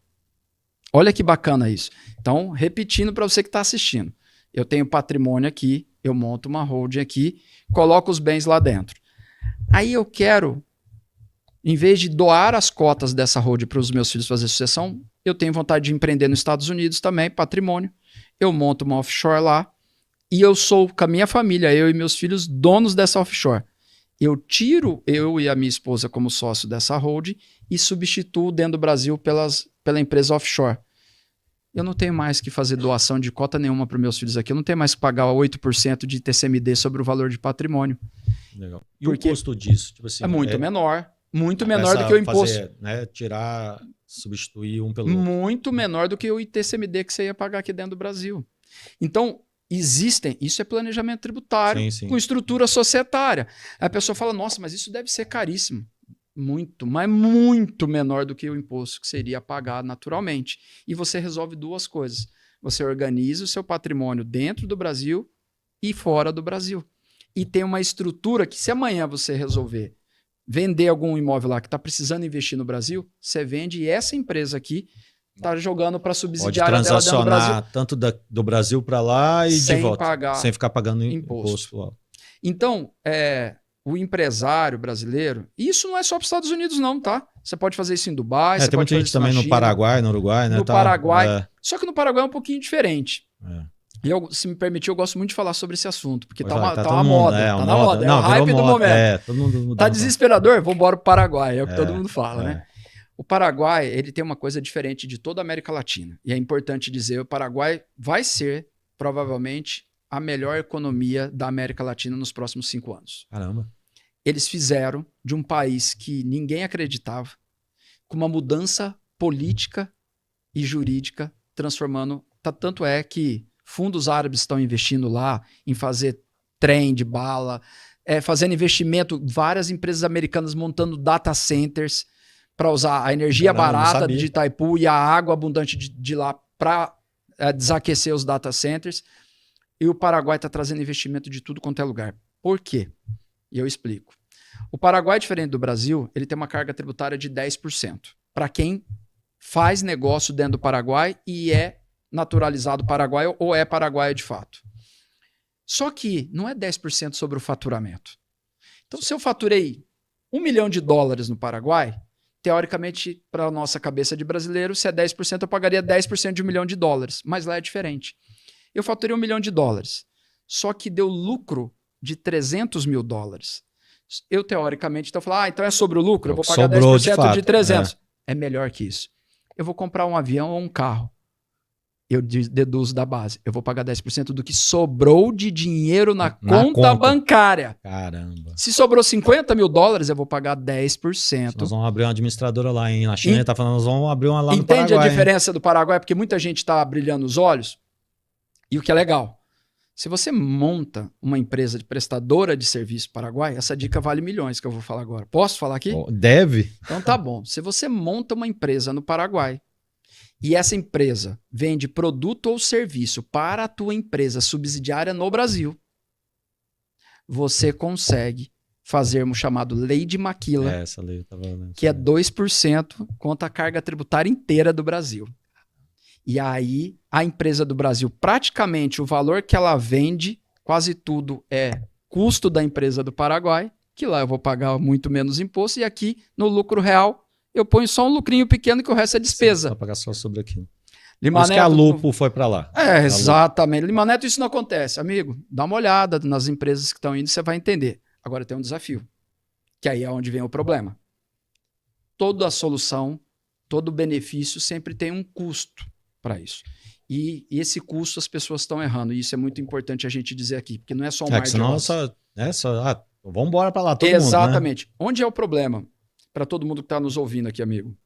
Olha que bacana isso. Então, repetindo para você que está assistindo. Eu tenho patrimônio aqui, eu monto uma holding aqui, coloco os bens lá dentro. Aí eu quero, em vez de doar as cotas dessa holding para os meus filhos fazer sucessão, eu tenho vontade de empreender nos Estados Unidos também, patrimônio. Eu monto uma offshore lá e eu sou, com a minha família, eu e meus filhos, donos dessa offshore. Eu tiro eu e a minha esposa como sócio dessa holding e substituo dentro do Brasil pela empresa offshore. Eu não tenho mais que fazer doação de cota nenhuma para os meus filhos aqui. Eu não tenho mais que pagar 8% de TCMD sobre o valor de patrimônio. Legal. E o custo disso? Tipo assim, é muito menor. Muito menor do que o imposto. Fazer, né, tirar, substituir um pelo outro. Muito menor do que o ITCMD que você ia pagar aqui dentro do Brasil. Então, existem, isso é planejamento tributário, Sim, sim. com estrutura societária. Aí a pessoa fala, nossa, mas isso deve ser caríssimo. Muito, mas muito menor do que o imposto que seria pagar naturalmente. E você resolve duas coisas. Você organiza o seu patrimônio dentro do Brasil e fora do Brasil. E tem uma estrutura que, se amanhã você resolver vender algum imóvel lá que está precisando investir no Brasil, você vende e essa empresa aqui está jogando para subsidiária dela dentro do Brasil. Pode transacionar tanto do Brasil para lá e de volta. Sem ficar pagando imposto. Então, o empresário brasileiro, isso não é só para os Estados Unidos não, tá? Você pode fazer isso em Dubai, você tem pode muita fazer gente isso também na no China, Paraguai, no Uruguai, né? No Paraguai. Só que no Paraguai é um pouquinho diferente. E se me permitir, eu gosto muito de falar sobre esse assunto, porque tá uma moda. Tá na moda, é o hype do momento. Todo mundo tá desesperador? Vamos embora pro Paraguai, é o que todo mundo fala, né? O Paraguai, ele tem uma coisa diferente de toda a América Latina. E é importante dizer, o Paraguai vai ser, provavelmente, a melhor economia da América Latina nos próximos 5 anos. Caramba. Eles fizeram de um país que ninguém acreditava, com uma mudança política e jurídica, transformando... Tanto é que fundos árabes estão investindo lá em fazer trem de bala, fazendo investimento, várias empresas americanas montando data centers para usar a energia barata de Itaipu e a água abundante de lá para desaquecer os data centers. E o Paraguai está trazendo investimento de tudo quanto é lugar. Por quê? E eu explico. O Paraguai, diferente do Brasil, ele tem uma carga tributária de 10%. Para quem faz negócio dentro do Paraguai e é naturalizado paraguaio ou é paraguaio de fato. Só que não é 10% sobre o faturamento. Então, se eu faturei $1 milhão no Paraguai, teoricamente, para a nossa cabeça de brasileiro, se é 10%, eu pagaria 10% de $1 milhão. Mas lá é diferente. Eu faturei $1 milhão, só que deu lucro de $300 mil. Eu, teoricamente, então, falo, então é sobre o lucro, eu vou pagar 10% de 300. É melhor que isso. Eu vou comprar um avião ou um carro. Eu deduzo da base. Eu vou pagar 10% do que sobrou de dinheiro na conta bancária. Caramba. Se sobrou $50 mil, eu vou pagar 10%. Nós vamos abrir uma administradora lá, hein? Na China ele tá falando, nós vamos abrir uma lá no Paraguai. Entende a diferença do Paraguai? Porque muita gente está brilhando os olhos. E o que é legal, se você monta uma empresa de prestadora de serviço Paraguai, essa dica vale milhões que eu vou falar agora. Posso falar aqui? Deve. Então tá bom. Se você monta uma empresa no Paraguai e essa empresa vende produto ou serviço para a tua empresa subsidiária no Brasil, você consegue fazer um chamado Lei de Maquila, essa lei eu tava vendo, que é 2% contra a carga tributária inteira do Brasil. E aí, a empresa do Brasil, praticamente o valor que ela vende, quase tudo é custo da empresa do Paraguai, que lá eu vou pagar muito menos imposto, e aqui, no lucro real, eu ponho só um lucrinho pequeno que o resto é despesa. Vai pagar só sobre aquilo. Lima Por isso que a Lupo foi para lá. Exatamente. Lima Neto, isso não acontece. Amigo, dá uma olhada nas empresas que estão indo, você vai entender. Agora tem um desafio, que aí é onde vem o problema. Toda a solução, todo benefício sempre tem um custo para isso. E esse custo as pessoas estão errando. E isso é muito importante a gente dizer aqui, porque não é só um mar de rosas. Vamos embora para lá, todo Exatamente. mundo, né? Onde é o problema? Para todo mundo que está nos ouvindo aqui, amigo.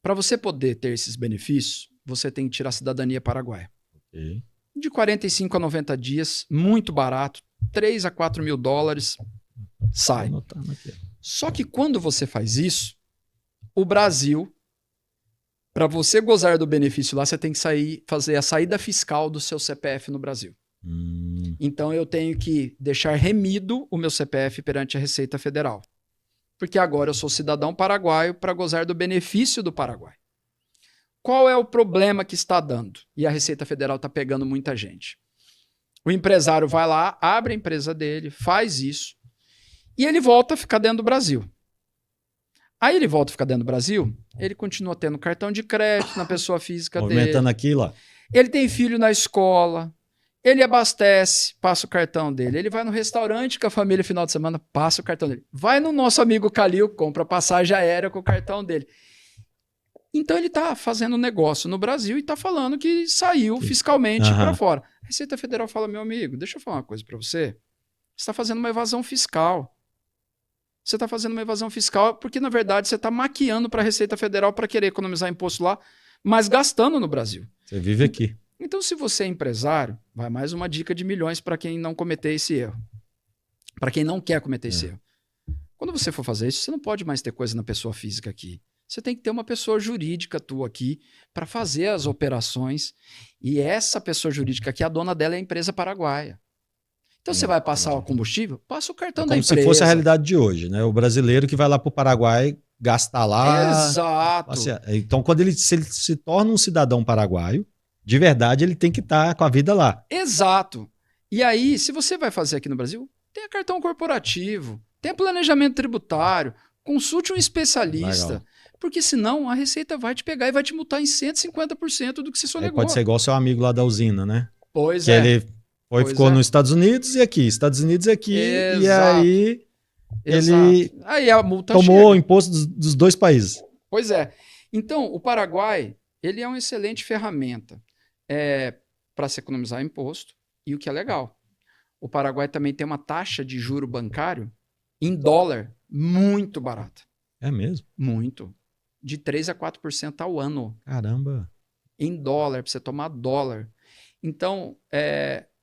Para você poder ter esses benefícios, você tem que tirar a cidadania paraguaia. Okay. De 45 a 90 dias, muito barato, $3 a $4 mil sai. Só que quando você faz isso, o Brasil, Para você gozar do benefício lá, você tem que fazer a saída fiscal do seu CPF no Brasil. Então eu tenho que deixar remido o meu CPF perante a Receita Federal. Porque agora eu sou cidadão paraguaio para gozar do benefício do Paraguai. Qual é o problema que está dando? E a Receita Federal está pegando muita gente. O empresário vai lá, abre a empresa dele, faz isso, e ele volta a ficar dentro do Brasil. Aí ele volta a ficar dentro do Brasil, ele continua tendo cartão de crédito na pessoa física dele. Movimentando aqui lá. Ele tem filho na escola, ele abastece, passa o cartão dele. Ele vai no restaurante com a família final de semana, passa o cartão dele. Vai no nosso amigo Calil, compra passagem aérea com o cartão dele. Então ele está fazendo negócio no Brasil e está falando que saiu fiscalmente para fora. A Receita Federal fala, meu amigo, deixa eu falar uma coisa para você. Você está fazendo uma evasão fiscal. Você está fazendo uma evasão fiscal porque, na verdade, você está maquiando para a Receita Federal para querer economizar imposto lá, mas gastando no Brasil. Você vive aqui. Então, se você é empresário, vai mais uma dica de milhões para quem não cometer esse erro. Para quem não quer cometer esse erro. Quando você for fazer isso, você não pode mais ter coisa na pessoa física aqui. Você tem que ter uma pessoa jurídica tua aqui para fazer as operações. E essa pessoa jurídica aqui, a dona dela é a empresa paraguaia. Então você vai passar o combustível, passa o cartão da empresa. Como se fosse a realidade de hoje, né? O brasileiro que vai lá para o Paraguai gastar lá. Exato. Então, quando ele se torna um cidadão paraguaio, de verdade, ele tem que estar com a vida lá. Exato. E aí, se você vai fazer aqui no Brasil, tenha cartão corporativo, tenha planejamento tributário, consulte um especialista. Legal. Porque senão a Receita vai te pegar e vai te multar em 150% do que você sonegou. Pode ser igual seu amigo lá da usina, né? Pois que ele ficou nos Estados Unidos e aqui. Estados Unidos e aqui. Exato. E aí ele aí a multa tomou o imposto dos dois países. Pois é. Então, o Paraguai, ele é uma excelente ferramenta para se economizar imposto. E o que é legal, o Paraguai também tem uma taxa de juro bancário em dólar muito barata. É mesmo? Muito. De 3% a 4% ao ano. Caramba. Em dólar, para você tomar dólar. Então,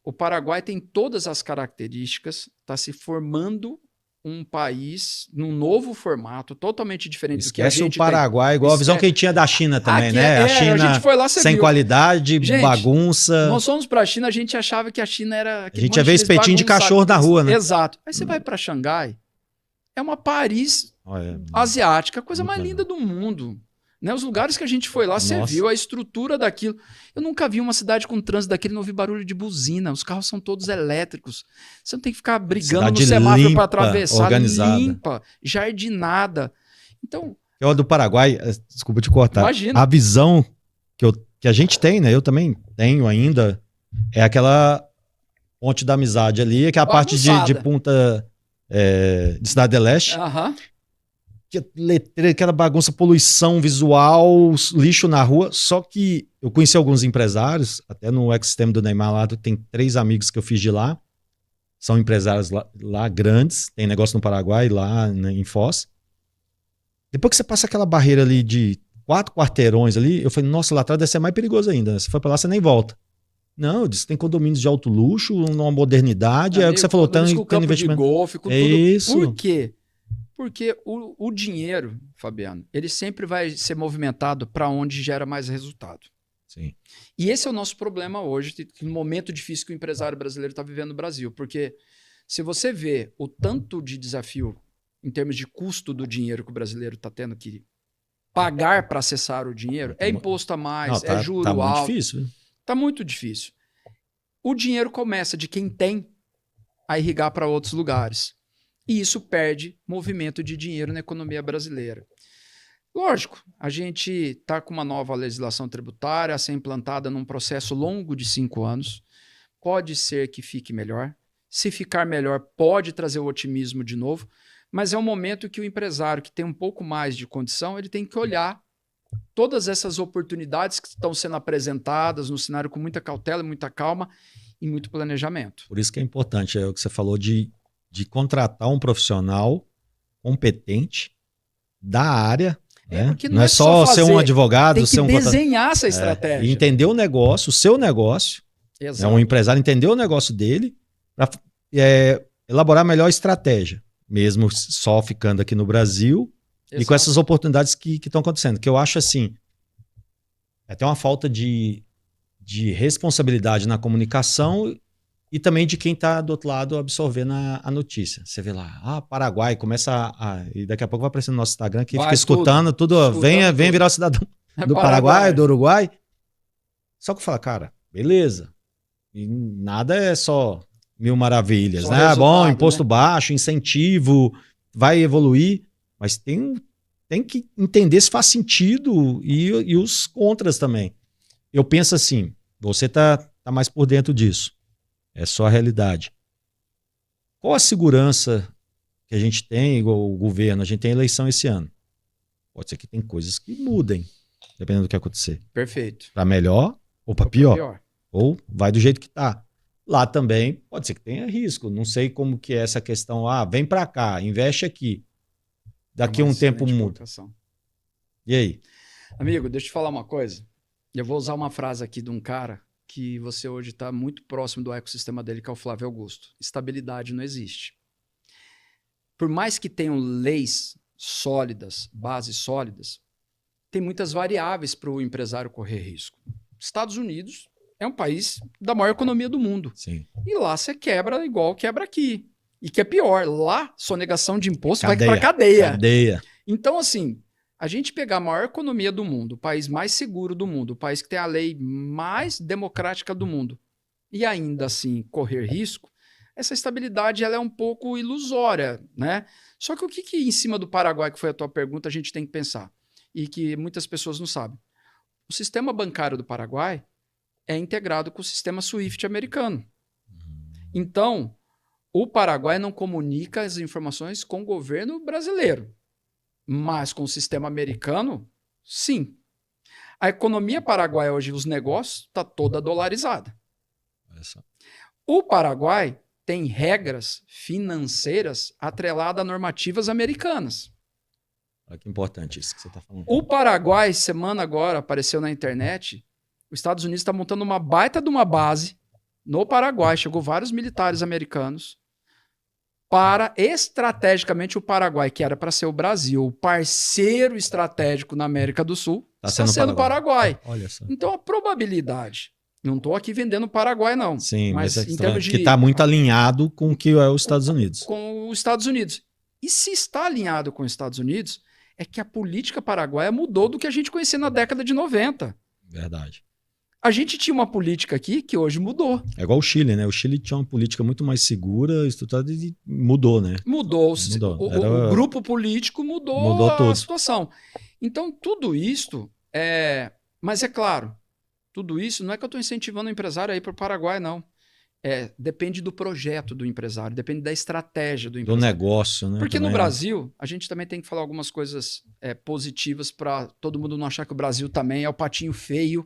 o Paraguai tem todas as características, está se formando um país num novo formato, totalmente diferente do que a gente o Paraguai, igual a visão que a gente tinha da China também, né? A China a gente foi lá, sem qualidade, gente, bagunça. Nós fomos para a China, a gente achava que a China era... A gente ia ver espetinho de cachorro na rua, né? Exato. Aí você vai para Xangai, é uma Paris asiática, a coisa mais linda do mundo. Né? Os lugares que a gente foi lá, você viu a estrutura daquilo. Eu nunca vi uma cidade com trânsito daquele, não ouvi barulho de buzina. Os carros são todos elétricos. Você não tem que ficar brigando no semáforo para atravessar. Organizada. Limpa, jardinada. Então... Eu do Paraguai, desculpa te cortar. Imagina. A visão que a gente tem, né? Eu também tenho ainda, é aquela ponte da amizade ali, aquela parte de Punta... de Cidade do Leste. Aquela bagunça, poluição visual, lixo na rua. Só que eu conheci alguns empresários, até no ecossistema do Neymar lá, tem 3 amigos que eu fiz de lá. São empresários lá grandes, tem negócio no Paraguai, lá em Foz. Depois que você passa aquela barreira ali de 4 quarteirões ali, eu falei, nossa, lá atrás deve ser mais perigoso ainda. Né? Se for pra lá, você nem volta. Não, eu disse que tem condomínios de alto luxo, uma modernidade, é o que você falou, tem investimento. De golfe, com tudo. Isso. Por quê? Porque o dinheiro, Fabiano, ele sempre vai ser movimentado para onde gera mais resultado. Sim. E esse é o nosso problema hoje, no momento difícil que o empresário brasileiro está vivendo no Brasil. Porque se você vê o tanto de desafio em termos de custo do dinheiro que o brasileiro está tendo que pagar para acessar o dinheiro, é imposto a mais, é juro alto. Tá muito difícil. Tá muito difícil. O dinheiro começa de quem tem a irrigar para outros lugares. E isso perde movimento de dinheiro na economia brasileira. Lógico, a gente está com uma nova legislação tributária a ser implantada num processo longo de 5 anos. Pode ser que fique melhor. Se ficar melhor, pode trazer o otimismo de novo. Mas é um momento que o empresário que tem um pouco mais de condição, ele tem que olhar todas essas oportunidades que estão sendo apresentadas no cenário com muita cautela, muita calma e muito planejamento. Por isso que é importante, o que você falou de contratar um profissional competente da área. Né? Não é só ser um advogado, tem que ser um desenhar essa estratégia. E entender o negócio, o seu negócio. Exato. Um empresário entender o negócio dele para elaborar a melhor estratégia, mesmo só ficando aqui no Brasil. Exato. E com essas oportunidades que estão acontecendo. Que eu acho assim, É até uma falta de responsabilidade na comunicação e também de quem está do outro lado absorvendo a notícia. Você vê lá, Paraguai, começa e daqui a pouco vai aparecer no nosso Instagram, que fica escutando tudo, venha virar cidadão do Paraguai, do Uruguai. Só que fala, cara, beleza. E nada é só mil maravilhas, só né? Bom, imposto baixo, incentivo, vai evoluir, mas tem que entender se faz sentido e os contras também. Eu penso assim, você tá mais por dentro disso. É só a realidade. Qual a segurança que a gente tem, igual o governo? A gente tem eleição esse ano. Pode ser que tem coisas que mudem, dependendo do que acontecer. Perfeito. Para melhor ou para pior. Ou vai do jeito que tá. Lá também pode ser que tenha risco. Não sei como que é essa questão. Vem para cá, investe aqui. Daqui a um tempo muda. E aí? Amigo, deixa eu te falar uma coisa. Eu vou usar uma frase aqui de um cara que você hoje está muito próximo do ecossistema dele, que é o Flávio Augusto. Estabilidade não existe. Por mais que tenham leis sólidas, bases sólidas, tem muitas variáveis para o empresário correr risco. Estados Unidos é um país da maior economia do mundo. Sim. E lá você quebra igual quebra aqui. E que é pior, lá sonegação de imposto vai para cadeia. Então, assim, a gente pegar a maior economia do mundo, o país mais seguro do mundo, o país que tem a lei mais democrática do mundo, e ainda assim correr risco, essa estabilidade ela é um pouco ilusória, né? Só que o que em cima do Paraguai, que foi a tua pergunta, a gente tem que pensar, e que muitas pessoas não sabem. O sistema bancário do Paraguai é integrado com o sistema SWIFT americano. Então, o Paraguai não comunica as informações com o governo brasileiro. Mas com o sistema americano, sim. A economia paraguaia hoje, os negócios, está toda dolarizada. O Paraguai tem regras financeiras atreladas a normativas americanas. Olha que importante isso que você está falando. O Paraguai, semana agora, apareceu na internet, os Estados Unidos está montando uma baita de uma base no Paraguai, chegou vários militares americanos, para estrategicamente o Paraguai, que era para ser o Brasil, o parceiro estratégico na América do Sul, está sendo o Paraguai. Olha só. Então a probabilidade, não estou aqui vendendo o Paraguai não. Sim, mas em termos de... que está muito alinhado com o que é os Estados Unidos. Com os Estados Unidos. E se está alinhado com os Estados Unidos, é que a política paraguaia mudou do que a gente conhecia na década de 90. Verdade. A gente tinha uma política aqui que hoje mudou. É igual o Chile, né? O Chile tinha uma política muito mais segura, estruturada e mudou, né? Mudou. O grupo político mudou a situação. Então, tudo isso é... Mas é claro, tudo isso não é que eu estou incentivando o empresário a ir para o Paraguai, não. Depende do projeto do empresário, depende da estratégia do empresário. Do negócio, né? Porque no Brasil, a gente também tem que falar algumas coisas positivas para todo mundo não achar que o Brasil também é o patinho feio,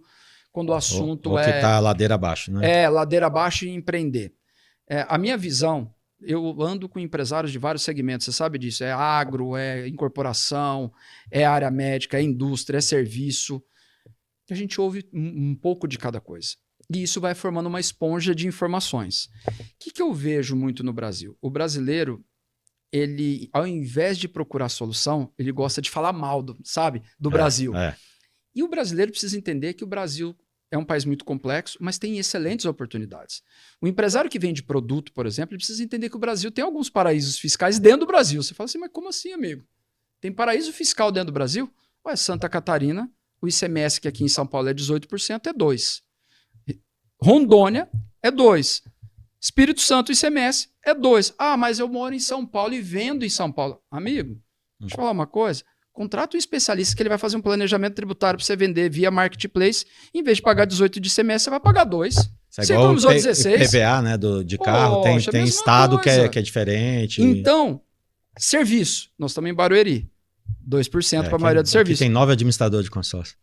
quando o assunto ou que está ladeira abaixo, né? Ladeira abaixo e empreender. A minha visão, eu ando com empresários de vários segmentos, você sabe disso, é agro, é incorporação, é área médica, é indústria, é serviço. A gente ouve um pouco de cada coisa. E isso vai formando uma esponja de informações. O que eu vejo muito no Brasil? O brasileiro, ele, ao invés de procurar solução, ele gosta de falar mal, do Brasil. E o brasileiro precisa entender que o Brasil é um país muito complexo, mas tem excelentes oportunidades. O empresário que vende produto, por exemplo, ele precisa entender que o Brasil tem alguns paraísos fiscais dentro do Brasil. Você fala assim, mas como assim, amigo? Tem paraíso fiscal dentro do Brasil? Ué, Santa Catarina, o ICMS, que aqui em São Paulo é 18%, é 2%. Rondônia é 2%. Espírito Santo, o ICMS é 2%. Ah, mas eu moro em São Paulo e vendo em São Paulo. Amigo, deixa eu falar uma coisa. Contrata um especialista que ele vai fazer um planejamento tributário para você vender via marketplace. Em vez de pagar 18 de ICMS, você vai pagar 2. Você economizou 16. PVA, né, de carro, tem estado que é diferente. Então, serviço. Nós estamos em Barueri. 2% para a maioria do serviço. Tem 9 administradores de consórcio.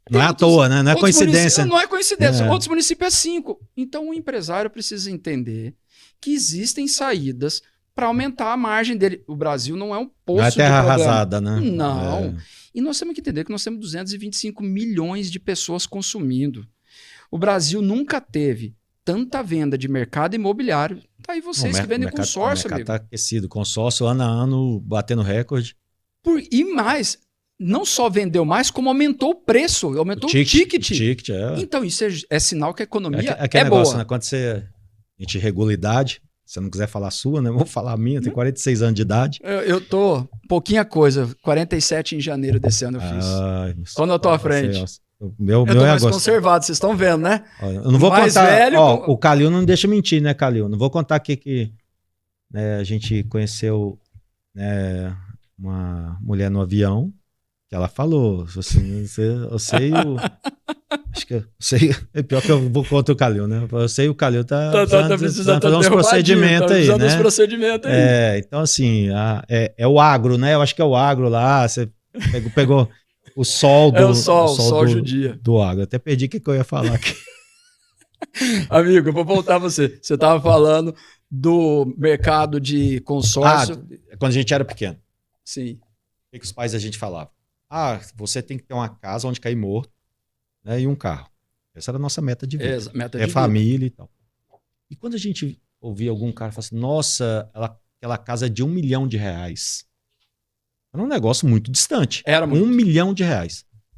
Não é à toa, né? Não é coincidência. Não é coincidência. Outros municípios é 5. Então, o empresário precisa entender que existem saídas para aumentar a margem dele. O Brasil não é um poço não é terra arrasada, né? Não. E nós temos que entender que nós temos 225 milhões de pessoas consumindo. O Brasil nunca teve tanta venda de mercado imobiliário. Tá aí vocês que vendem consórcio, amigo. O mercado está aquecido. Consórcio, ano a ano, batendo recorde. E mais, não só vendeu mais, como aumentou o preço, aumentou o ticket. É. Então, isso é sinal que a economia aquele negócio, boa. né? Quando a gente regula a idade, se você não quiser falar a sua, né? Eu vou falar a minha, eu tenho 46 anos de idade. Eu tô pouquinha coisa, 47 em janeiro desse ano eu fiz. Tô na tua frente. Eu tô mais conservado, vocês estão vendo, né? Eu não vou contar. Velho, o Calil não deixa mentir, né, Calil? Não vou contar aqui que né, a gente conheceu né, uma mulher no avião que ela falou. Assim, eu sei o. Acho que eu sei. É pior que eu vou contra o Calil, né? Eu sei o Calil tá precisando fazer uns procedimentos aí, né? Uns procedimentos aí. Então, assim, é o agro, né? Eu acho que é o agro lá. Você pegou. O sol do. O sol judia. Do agro. Até perdi o que eu ia falar aqui. Amigo, eu vou voltar a você. Você estava falando do mercado de consórcio. Quando a gente era pequeno. Sim. O que os pais da gente falavam? Você tem que ter uma casa onde cair morto, né, e um carro. Essa era a nossa meta de vida. Família e tal. E quando a gente ouvia algum cara falar assim, nossa, aquela casa é de R$1 milhão. Era um negócio muito distante. Era muito. R$1 milhão.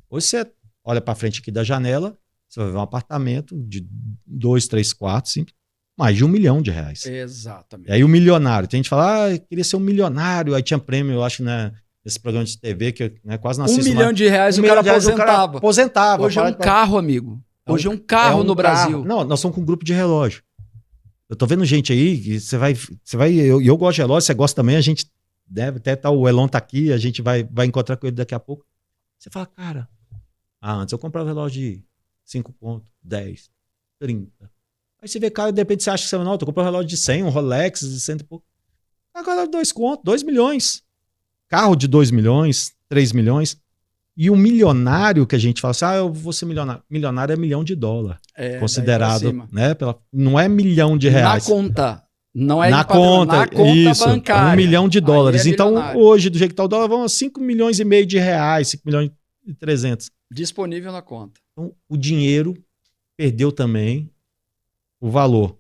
Hoje você olha para frente aqui da janela, você vai ver um apartamento de 2, 3 quartos, simples, mais de R$1 milhão. Exatamente. E aí o milionário, tem gente que fala, queria ser um milionário, aí tinha prêmio, eu acho, né, nesse programa de TV, que né, quase não assisto R$1 milhão o cara aposentava. Hoje é um carro, amigo. Hoje é um carro no Brasil. Não, nós somos com um grupo de relógio. Eu tô vendo gente aí, que você vai eu gosto de relógio, você gosta também, a gente deve até o Elon tá aqui, a gente vai encontrar com ele daqui a pouco. Você fala, cara, antes eu comprava relógio de 5 pontos, 10, 30. Aí você vê, cara, de repente você acha que você não, eu comprei um relógio de 100, um Rolex de 100 e pouco. Agora 2 contos, 2 milhões. Carro de 2 milhões, 3 milhões. E o milionário que a gente fala assim, eu vou ser milionário. Milionário é $1 milhão. Considerado, né? Não é R$1 milhão. Na conta. Não é na conta isso, bancária. $1 milhão. Então, hoje, do jeito que está o dólar, vão a R$5,5 milhões de reais, 5 milhões e 300. Disponível na conta. Então, o dinheiro perdeu também o valor.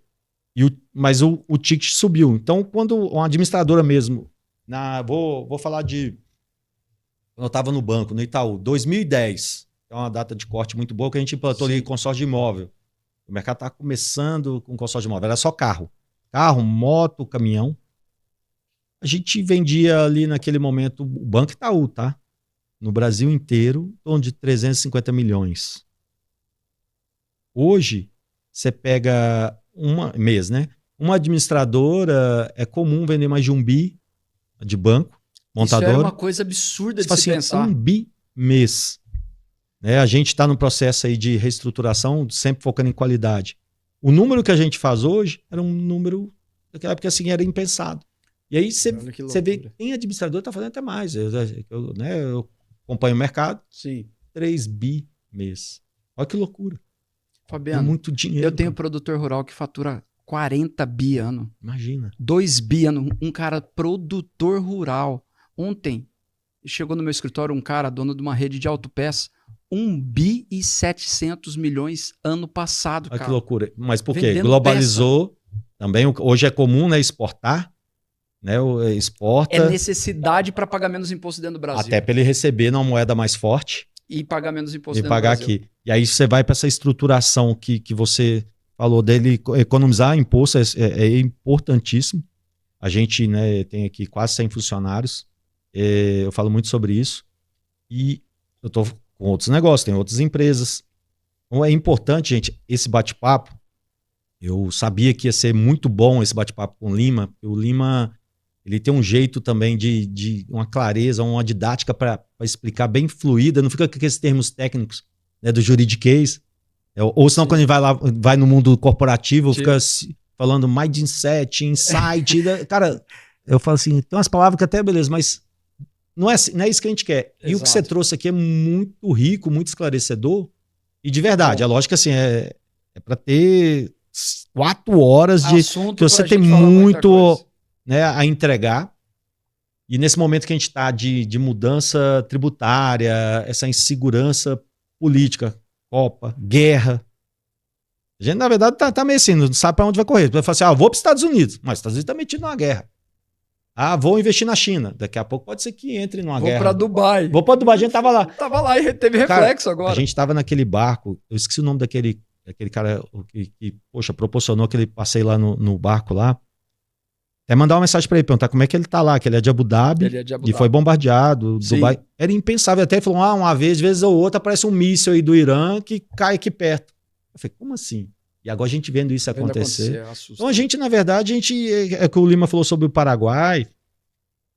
Mas o ticket subiu. Então, quando uma administradora mesmo, vou falar de quando eu estava no banco, no Itaú, 2010, é uma data de corte muito boa, que a gente implantou ali consórcio de imóvel. O mercado estava começando com consórcio de imóvel, era só carro. Carro, moto, caminhão. A gente vendia ali naquele momento o Banco Itaú, tá? No Brasil inteiro, em torno de 350 milhões. Hoje, você pega mês, né? Uma administradora, é comum vender mais de $1 bi de banco, montadora. Isso é uma coisa absurda de se pensar. $1 bi mês. Né? A gente está no processo aí de reestruturação, sempre focando em qualidade. O número que a gente faz hoje era um número, naquela época assim, era impensado. E aí você vê, tem administrador que está fazendo até mais. Eu acompanho o mercado. Sim. 3 bi mês. Olha que loucura. Fabiano, é muito dinheiro. Eu tenho produtor rural que fatura 40 bi ano. Imagina. 2 bi ano. Um cara produtor rural. Ontem chegou no meu escritório um cara, dono de uma rede de autopeças, 1 bi e 700 milhões ano passado, cara. Que loucura. Mas por quê? Globalizou. Também, hoje é comum, né, exportar. Né, exporta. É necessidade para pagar menos imposto dentro do Brasil. Até para ele receber numa moeda mais forte. E pagar menos imposto dentro do Brasil. E pagar aqui. E aí você vai para essa estruturação que você falou dele, economizar imposto é importantíssimo. A gente, né, tem aqui quase 100 funcionários. Eu falo muito sobre isso. E eu estou com outros negócios, tem outras empresas. Então é importante, gente, esse bate-papo. Eu sabia que ia ser muito bom esse bate-papo com o Lima. O Lima, ele tem um jeito também de uma clareza, uma didática para explicar bem fluida. Não fica com aqueles termos técnicos, né, do juridiquês. Ou senão, quando ele vai no mundo corporativo, fica falando mindset, insight. Cara, eu falo assim, tem umas palavras que até beleza, mas não é isso que a gente quer. Exato. E o que você trouxe aqui é muito rico, muito esclarecedor. E de verdade, a lógica assim, é para ter 4 horas de que você tem muito, né, a entregar. E nesse momento que a gente está de mudança tributária, essa insegurança política, Copa, guerra. A gente, na verdade, tá meio assim, não sabe para onde vai correr. Vai falar assim, vou para os Estados Unidos. Mas os Estados Unidos está metido numa guerra. Ah, vou investir na China. Daqui a pouco pode ser que entre numa guerra. Vou para Dubai. Vou para Dubai, a gente tava lá. Tava lá e teve reflexo. Cara, agora. A gente tava naquele barco, eu esqueci o nome daquele cara que poxa, proporcionou aquele passeio lá no barco lá. Até mandar uma mensagem para ele, perguntar como é que ele tá lá, que ele é de Abu Dhabi, e foi bombardeado. Dubai. Era impensável. Até ele falou, uma vez ou outra, aparece um míssil aí do Irã que cai aqui perto. Eu falei, como assim? E agora a gente vendo isso acontecer. Então a gente, na verdade, é que o Lima falou sobre o Paraguai,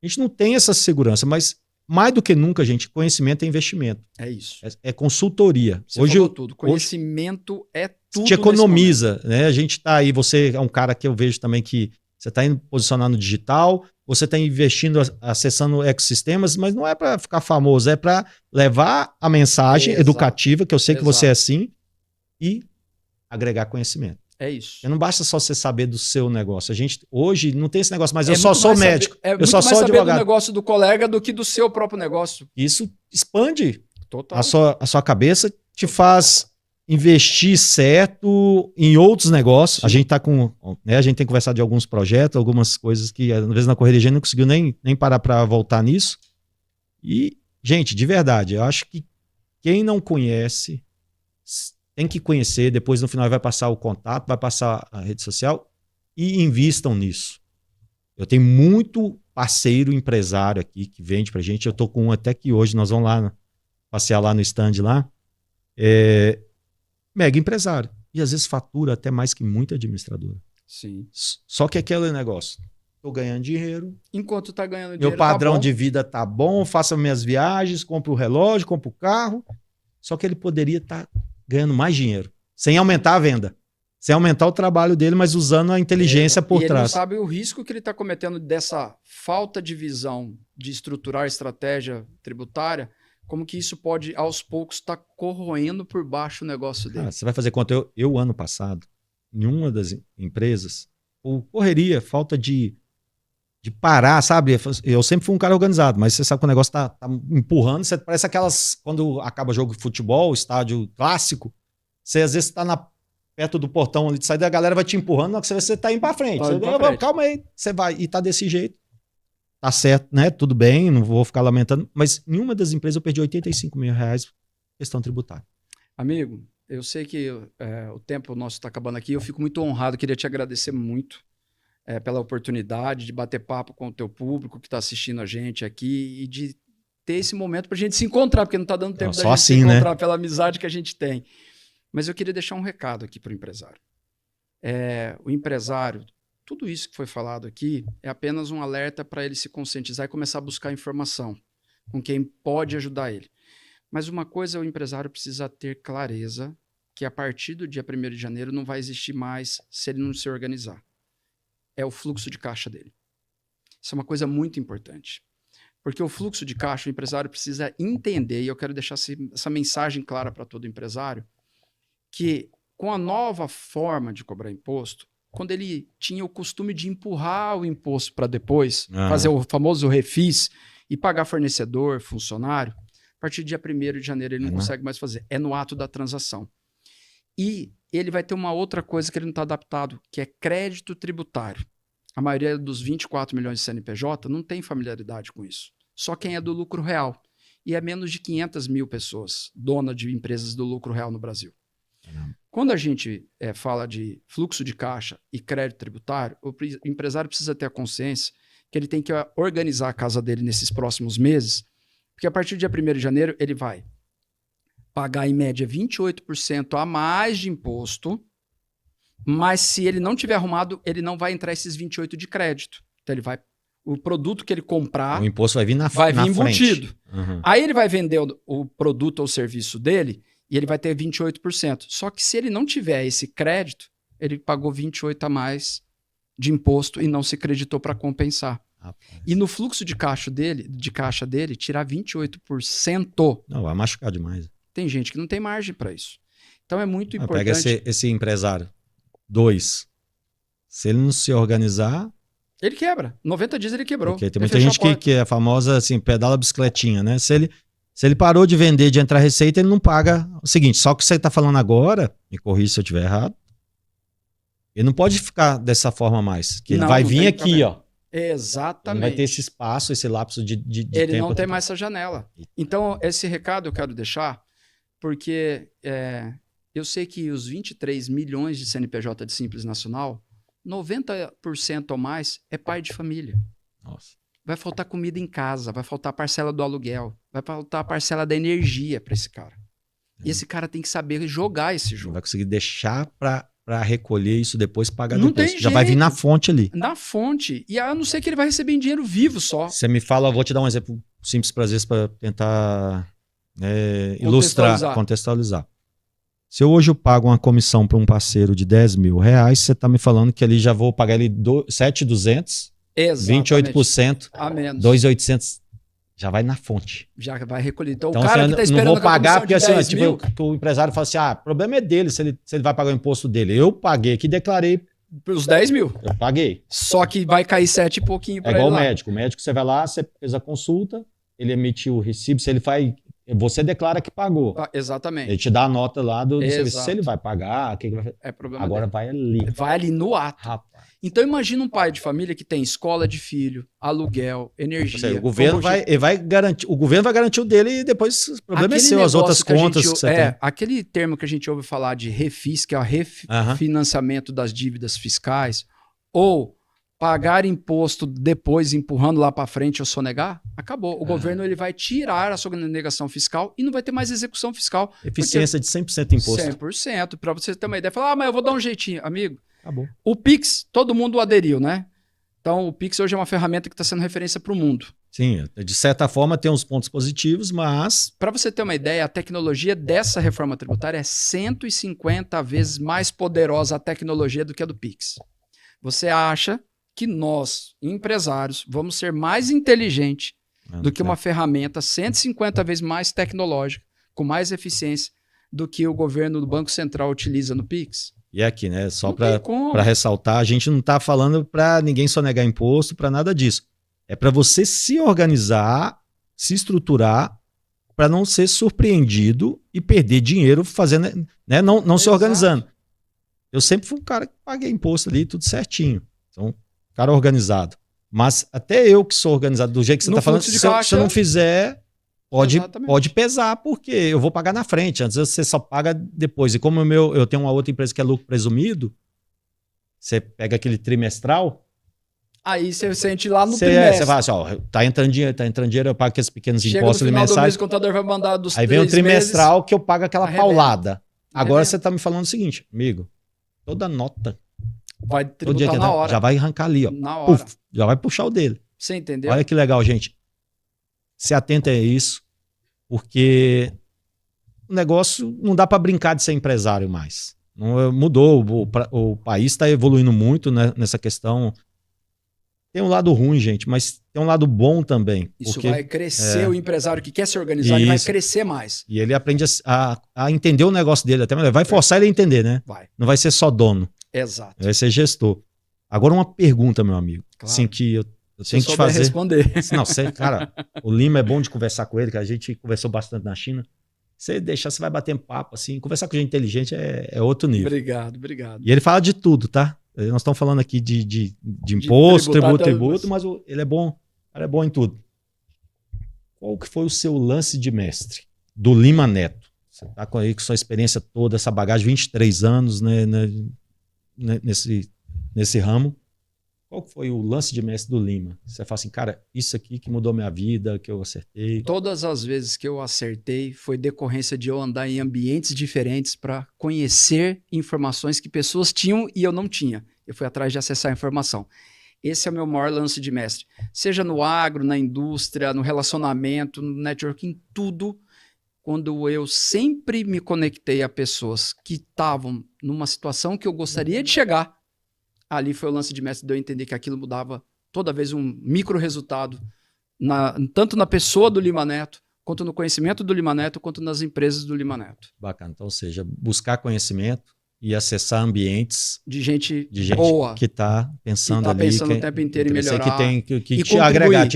a gente não tem essa segurança, mas mais do que nunca, gente, conhecimento é investimento. É isso. É consultoria. Você falou tudo. Conhecimento é tudo. Te economiza, né? A gente tá aí, você é um cara que eu vejo também que você está indo posicionar no digital, você está investindo, acessando ecossistemas, mas não é para ficar famoso, é para levar a mensagem educativa, que eu sei que você é assim, e agregar conhecimento. É isso. Não basta só você saber do seu negócio. A gente hoje não tem esse negócio, mas eu só sou médico. Eu só sou advogado. Do negócio do colega do que do seu próprio negócio. Isso expande Total. a sua cabeça, te faz investir certo em outros negócios. Sim. A gente tá com, né, a gente tem conversado de alguns projetos, algumas coisas que às vezes na correria a gente não conseguiu nem parar para voltar nisso. E, gente, de verdade, eu acho que quem não conhece tem que conhecer, depois no final vai passar o contato, vai passar a rede social e invistam nisso. Eu tenho muito parceiro empresário aqui que vende pra gente. Eu tô com um até que hoje nós vamos lá passear lá no stand lá. Mega empresário. E às vezes fatura até mais que muita administradora. Sim. Só que aquele negócio. Tô ganhando dinheiro. Enquanto tá ganhando dinheiro, meu padrão de vida tá bom, faço minhas viagens, compro o relógio, compro o carro. Só que ele poderia estar ganhando mais dinheiro. Sem aumentar a venda. Sem aumentar o trabalho dele, mas usando a inteligência por trás. Ele não sabe o risco que ele está cometendo dessa falta de visão de estruturar estratégia tributária. Como que isso pode, aos poucos, estar corroendo por baixo o negócio dele. Você vai fazer conta. Eu ano passado, em uma das empresas, por correria, falta de parar, sabe? Eu sempre fui um cara organizado, mas você sabe que o negócio tá empurrando. Você parece aquelas... Quando acaba jogo de futebol, estádio clássico, você às vezes está perto do portão ali de saída, a galera vai te empurrando, na que você tá indo para frente. Calma aí, você vai. E tá desse jeito. Tá certo, né? Tudo bem, não vou ficar lamentando. Mas em uma das empresas eu perdi R$85 mil questão tributária. Amigo, eu sei que o tempo nosso está acabando aqui. Eu fico muito honrado, queria te agradecer muito pela oportunidade de bater papo com o teu público que está assistindo a gente aqui e de ter esse momento para a gente se encontrar, porque não está dando tempo da gente se encontrar, né? Pela amizade que a gente tem. Mas eu queria deixar um recado aqui para o empresário. O empresário... Tudo isso que foi falado aqui é apenas um alerta para ele se conscientizar e começar a buscar informação com quem pode ajudar ele. Mas uma coisa o empresário precisa ter clareza, que a partir do dia 1º de janeiro não vai existir mais se ele não se organizar. É o fluxo de caixa dele. Isso é uma coisa muito importante. Porque o fluxo de caixa, o empresário precisa entender, e eu quero deixar essa mensagem clara para todo empresário, que com a nova forma de cobrar imposto, quando ele tinha o costume de empurrar o imposto para depois, fazer o famoso refis e pagar fornecedor, funcionário, a partir do dia 1º de janeiro ele não consegue mais fazer. É no ato da transação. E ele vai ter uma outra coisa que ele não está adaptado, que é crédito tributário. A maioria dos 24 milhões de CNPJ não tem familiaridade com isso. Só quem é do lucro real. E é menos de 500 mil pessoas, dona de empresas do lucro real no Brasil. Quando a gente fala de fluxo de caixa e crédito tributário, o empresário precisa ter a consciência que ele tem que organizar a casa dele nesses próximos meses, porque a partir do dia 1º de janeiro ele vai pagar em média 28% a mais de imposto, mas se ele não tiver arrumado, ele não vai entrar esses 28% de crédito. Então o produto que ele comprar... O imposto vai vir vai vir embutido. Frente. Uhum. Aí ele vai vender o produto ou serviço dele e ele vai ter 28%. Só que se ele não tiver esse crédito, ele pagou 28% a mais de imposto e não se creditou para compensar. Rapaz. E no fluxo de caixa dele, tirar 28%. Não, vai machucar demais. Tem gente que não tem margem para isso. Então é muito importante... Pega esse empresário. 2. Se ele não se organizar... Ele quebra. 90 dias ele quebrou. Porque tem muita gente que é famosa, assim, pedala bicicletinha, né? Se ele parou de vender, de entrar receita, ele não paga. O seguinte, só que você está falando agora, me corrija se eu estiver errado, ele não pode ficar dessa forma mais. Que ele vai vir aqui, ó. Exatamente. Não vai ter esse espaço, esse lapso de Ele tempo. não tem mais essa janela. Então, esse recado eu quero deixar, porque eu sei que os 23 milhões de CNPJ de Simples Nacional, 90% ou mais é pai de família. Nossa. Vai faltar comida em casa, vai faltar a parcela do aluguel, vai faltar a parcela da energia para esse cara. E esse cara tem que saber jogar esse Não jogo. vai conseguir deixar para recolher isso depois, pagar Não depois. tem Já vai vir jeito. na fonte ali. Na fonte. E a não ser que ele vai receber em dinheiro vivo só. Você me fala, eu vou te dar um exemplo simples para vezes para tentar ilustrar, contextualizar. Se hoje eu pago uma comissão para um parceiro de R$10.000, você está me falando que ali já vou pagar ele 7.200, 28%, a menos. 2.800, já vai na fonte. Já vai recolher. Então, Então o cara assim, que está esperando não vou pagar porque assim, tipo, o empresário fala assim, o problema é dele, se ele vai pagar o imposto dele. Eu paguei aqui, declarei. Os 10 mil. Eu paguei. Só que vai cair 7 e pouquinho para ele. É igual o médico. O médico, você vai lá, você fez a consulta, ele emitiu o recibo, se ele faz... Você declara que pagou. Exatamente. Ele te dá a nota lá do serviço. Se ele vai pagar, o que vai fazer? É problema agora dele. vai ali. Vai ali no ato. Rapaz. Então imagina um pai de família que tem escola de filho, aluguel, energia. Seja, o governo vai garantir, o governo vai garantir o dele e depois o problema é seu, as outras contas que você tem. Aquele termo que a gente ouve falar de refis, que é o refinanciamento das dívidas fiscais, ou pagar imposto depois empurrando lá para frente ou sonegar, acabou. O governo ele vai tirar a sonegação fiscal e não vai ter mais execução fiscal. Eficiência de 100% imposto. 100%. Para você ter uma ideia, falar, mas eu vou dar um jeitinho. Amigo, acabou. O Pix, todo mundo aderiu, né? Então, o Pix hoje é uma ferramenta que está sendo referência para o mundo. Sim, de certa forma tem uns pontos positivos, mas... Para você ter uma ideia, a tecnologia dessa reforma tributária é 150 vezes mais poderosa a tecnologia do que a do Pix. Você acha que nós, empresários, vamos ser mais inteligentes do que uma ferramenta 150 vezes mais tecnológica, com mais eficiência do que o governo do Banco Central utiliza no Pix? E aqui, né? Só para ressaltar, a gente não está falando para ninguém sonegar imposto, para nada disso. É para você se organizar, se estruturar, para não ser surpreendido e perder dinheiro fazendo, né? Não se organizando. Eu sempre fui um cara que paguei imposto ali, tudo certinho. Então, cara organizado. Mas até eu que sou organizado do jeito que você está falando, se eu não fizer, pode pesar, porque eu vou pagar na frente. Antes você só paga depois. E como eu tenho uma outra empresa que é lucro presumido, você pega aquele trimestral. Aí você sente lá no trimestre. Você fala assim, tá entrando dinheiro, eu pago aqueles pequenos impostos no final mensais. Do mês, o contador vai mandar dos aí vem o trimestral que eu pago aquela paulada. Agora você tá me falando o seguinte, amigo, toda nota vai tributar na hora. Já vai arrancar ali, ó. Na hora. Já vai puxar o dele. Você entendeu? Olha que legal, gente. Se atenta a isso, porque o negócio não dá para brincar de ser empresário mais. Não, mudou, o país está evoluindo muito, né, nessa questão. Tem um lado ruim, gente, mas tem um lado bom também. Isso vai crescer, o empresário que quer se organizar, ele vai crescer mais. E ele aprende a entender o negócio dele até melhor. Vai forçar ele a entender, né? Não vai ser só dono. Exato. Vai ser gestor. Agora uma pergunta, meu amigo. Claro. Assim que eu tenho que te fazer. Responder. Não, cara, o Lima é bom de conversar com ele, que a gente conversou bastante na China. Você deixar, você vai bater papo, assim. Conversar com gente inteligente é outro nível. Obrigado. E ele fala de tudo, tá? Nós estamos falando aqui de imposto, tributo, mas ele é bom. O cara é bom em tudo. Qual que foi o seu lance de mestre do Lima Neto? Você está aí com sua experiência toda, essa bagagem, 23 anos, né, nesse ramo. Qual foi o lance de mestre do Lima? Você fala assim, cara, isso aqui que mudou minha vida, que eu acertei. Todas as vezes que eu acertei foi decorrência de eu andar em ambientes diferentes para conhecer informações que pessoas tinham e eu não tinha. Eu fui atrás de acessar a informação. Esse é o meu maior lance de mestre. Seja no agro, na indústria, no relacionamento, no networking, tudo. Quando eu sempre me conectei a pessoas que estavam numa situação que eu gostaria de chegar, ali foi o lance de mestre de eu entender que aquilo mudava toda vez um micro resultado, tanto na pessoa do Lima Neto, quanto no conhecimento do Lima Neto, quanto nas empresas do Lima Neto. Bacana. Então, ou seja, buscar conhecimento e acessar ambientes de gente boa, que está pensando ali, pensando o tempo inteiro em melhorar, que te agregar,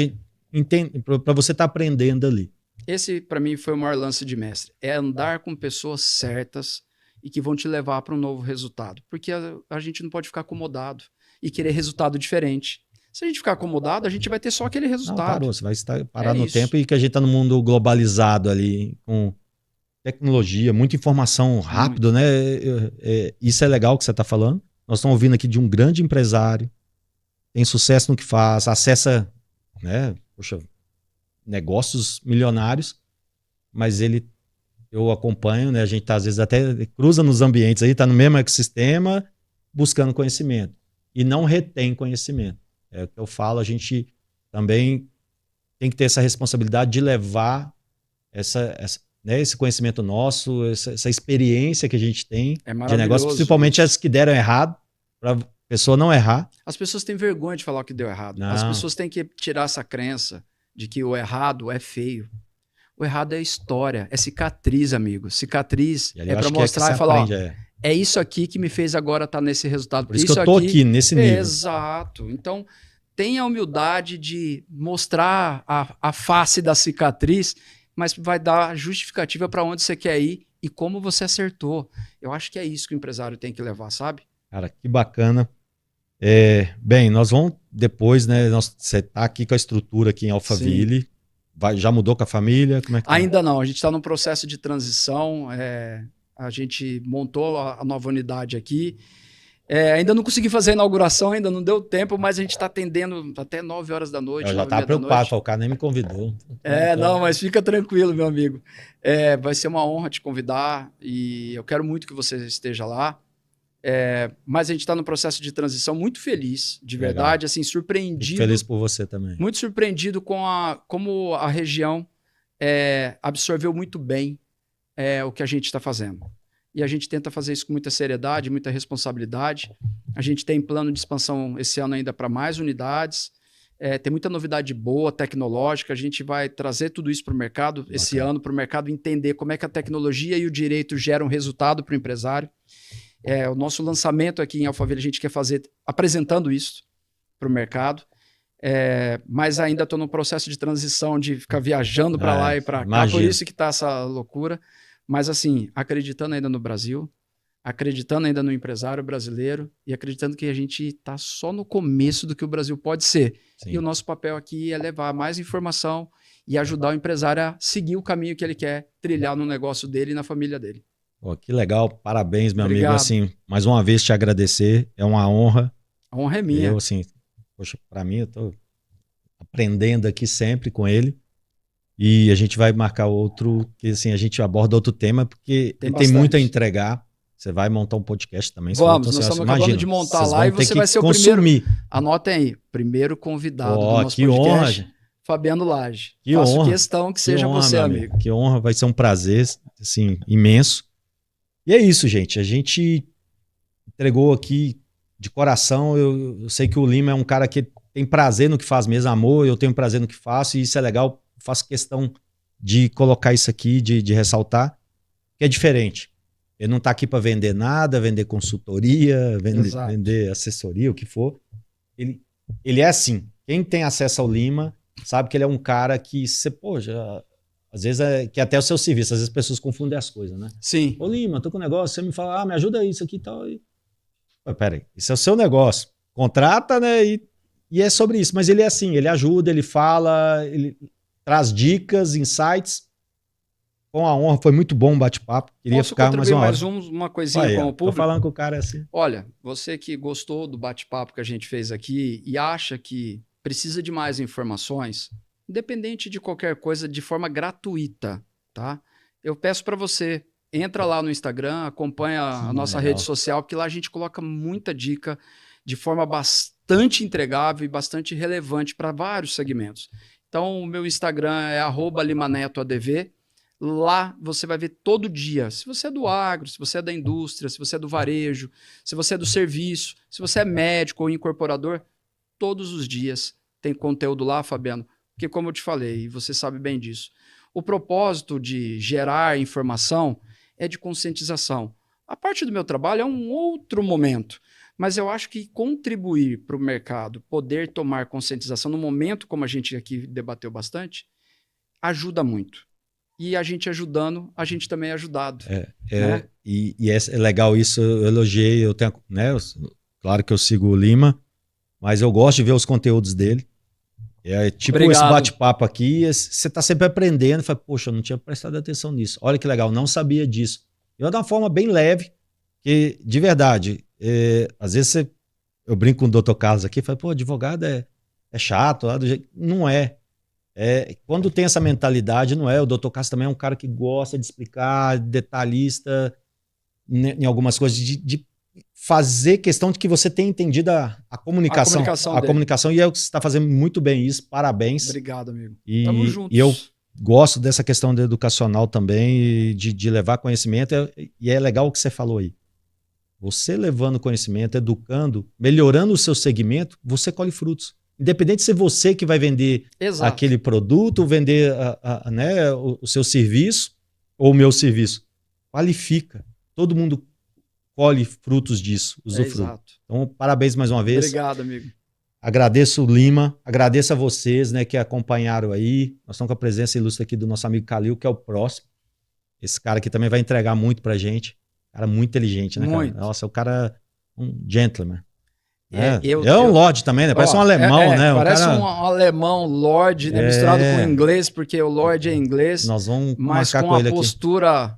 para você estar aprendendo ali. Esse, para mim, foi o maior lance de mestre. É andar com pessoas certas e que vão te levar para um novo resultado. Porque a gente não pode ficar acomodado e querer resultado diferente. Se a gente ficar acomodado, a gente vai ter só aquele Não, resultado. parou, você vai estar parar no isso. tempo e que a gente está no mundo globalizado ali, com tecnologia, muita informação rápido, né? Isso é legal que você está falando. Nós estamos ouvindo aqui de um grande empresário, tem sucesso no que faz, acessa, né, poxa, negócios milionários, mas eu acompanho, né? A gente tá, às vezes até cruza nos ambientes aí, tá no mesmo ecossistema, buscando conhecimento e não retém conhecimento. É o que eu falo, a gente também tem que ter essa responsabilidade de levar né, esse conhecimento nosso, essa experiência que a gente tem de negócio, principalmente as que deram errado, para a pessoa não errar. As pessoas têm vergonha de falar o que deu errado. Não. As pessoas têm que tirar essa crença de que o errado é feio. O errado é história, é cicatriz, amigo. Cicatriz é para mostrar e falar, é isso aqui que me fez agora estar nesse resultado. Por isso que eu tô aqui, nesse nível. Exato. Então, tenha a humildade de mostrar a face da cicatriz, mas vai dar justificativa para onde você quer ir e como você acertou. Eu acho que é isso que o empresário tem que levar, sabe? Cara, que bacana. Bem, nós vamos depois, né? Você tá aqui com a estrutura aqui em Alphaville. Já mudou com a família? Como é que tá? Ainda não, a gente está num processo de transição. A gente montou a nova unidade aqui. Ainda não consegui fazer a inauguração, ainda não deu tempo, mas a gente está atendendo até 9 horas da noite. Eu já estava preocupado, o cara nem me convidou. Não, mas fica tranquilo, meu amigo. Vai ser uma honra te convidar e eu quero muito que você esteja lá. Mas a gente está no processo de transição muito feliz, de verdade, assim, surpreendido. Muito feliz por você também. Muito surpreendido com como a região absorveu muito bem o que a gente está fazendo. E a gente tenta fazer isso com muita seriedade, muita responsabilidade. A gente tem plano de expansão esse ano ainda para mais unidades. Tem muita novidade boa, tecnológica. A gente vai trazer tudo isso para o mercado esse ano, para o mercado entender como é que a tecnologia e o direito geram resultado para o empresário. O nosso lançamento aqui em Alphaville a gente quer fazer apresentando isso para o mercado. Mas ainda estou no processo de transição de ficar viajando para lá e para cá. Por isso que está essa loucura. Mas assim, acreditando ainda no Brasil, acreditando ainda no empresário brasileiro e acreditando que a gente está só no começo do que o Brasil pode ser. Sim. E o nosso papel aqui é levar mais informação e ajudar o empresário a seguir o caminho que ele quer trilhar no negócio dele e na família dele. Pô, que legal, parabéns, meu amigo. Assim, mais uma vez te agradecer, é uma honra. A honra é minha. Eu, assim, poxa, para mim, eu tô aprendendo aqui sempre com ele. E a gente vai marcar outro, que assim, a gente aborda outro tema, porque ele tem muito a entregar. Você vai montar um podcast também. Vamos, nós estamos acabando de montar lá e você vai ser o primeiro. Anotem aí, primeiro convidado do nosso podcast, honra, Fabiano Lage. Faço questão que seja você, amigo. Que honra, vai ser um prazer, assim, imenso. E é isso, gente. A gente entregou aqui de coração. Eu sei que o Lima é um cara que tem prazer no que faz mesmo, amor. Eu tenho prazer no que faço e isso é legal. Faço questão de colocar isso aqui, de ressaltar, que é diferente. Ele não está aqui para vender nada, vender consultoria, vender assessoria, o que for. Ele é assim. Quem tem acesso ao Lima sabe que ele é um cara que você, às vezes que até o seu serviço, às vezes as pessoas confundem as coisas, né? Sim. Ô Lima, tô com um negócio, você me fala, me ajuda isso aqui e tal. Peraí, isso é o seu negócio. Contrata, né? E é sobre isso. Mas ele é assim, ele ajuda, ele fala, ele traz dicas, insights. Com a honra, foi muito bom o bate-papo. Queria Posso ficar mais uma hora. Uma coisinha com o público? Tô falando que o cara é assim. Olha, você que gostou do bate-papo que a gente fez aqui e acha que precisa de mais informações, independente de qualquer coisa, de forma gratuita, tá? Eu peço para você, entra lá no Instagram, acompanha a nossa rede social, porque lá a gente coloca muita dica de forma bastante entregável e bastante relevante para vários segmentos. Então, o meu Instagram é @limanetoadv. Lá você vai ver todo dia. Se você é do agro, se você é da indústria, se você é do varejo, se você é do serviço, se você é médico ou incorporador, todos os dias tem conteúdo lá, Fabiano. Porque, como eu te falei, e você sabe bem disso, o propósito de gerar informação é de conscientização. A parte do meu trabalho é um outro momento. Mas eu acho que contribuir para o mercado, poder tomar conscientização no momento, como a gente aqui debateu bastante, ajuda muito. E a gente ajudando, a gente também é ajudado. Né? E é legal isso, eu elogiei, eu tenho, né? Claro que eu sigo o Lima, mas eu gosto de ver os conteúdos dele. É tipo Obrigado. esse bate-papo aqui, você está sempre aprendendo. Fala, poxa, eu não tinha prestado atenção nisso. Olha que legal, não sabia disso. E de uma forma bem leve, que de verdade, às vezes eu brinco com o doutor Carlos aqui, falo, pô, advogado é chato, não é. Quando tem essa mentalidade, não é. O doutor Carlos também é um cara que gosta de explicar, detalhista em algumas coisas, de fazer questão de que você tenha entendido a comunicação. A comunicação, e é o que você está fazendo muito bem isso, parabéns. Obrigado, amigo. Tamo juntos. E eu gosto dessa questão do educacional também, de levar conhecimento, e é legal o que você falou aí. Você levando conhecimento, educando, melhorando o seu segmento, você colhe frutos. Independente de ser você que vai vender aquele produto, vender né, o seu serviço ou o meu serviço. Qualifica. Todo mundo colhe frutos disso, usufrui. Então, parabéns mais uma vez. Obrigado, amigo. Agradeço o Lima, agradeço a vocês, né, que acompanharam aí. Nós estamos com a presença ilustre aqui do nosso amigo Calil, que é o próximo. Esse cara aqui também vai entregar muito pra gente. Cara muito inteligente, né, cara? Nossa, o cara é um gentleman. É um lord também, né? Parece um alemão, né? Parece um alemão lord, né? Misturado com inglês, porque o lord é inglês. Nós vamos mas com uma postura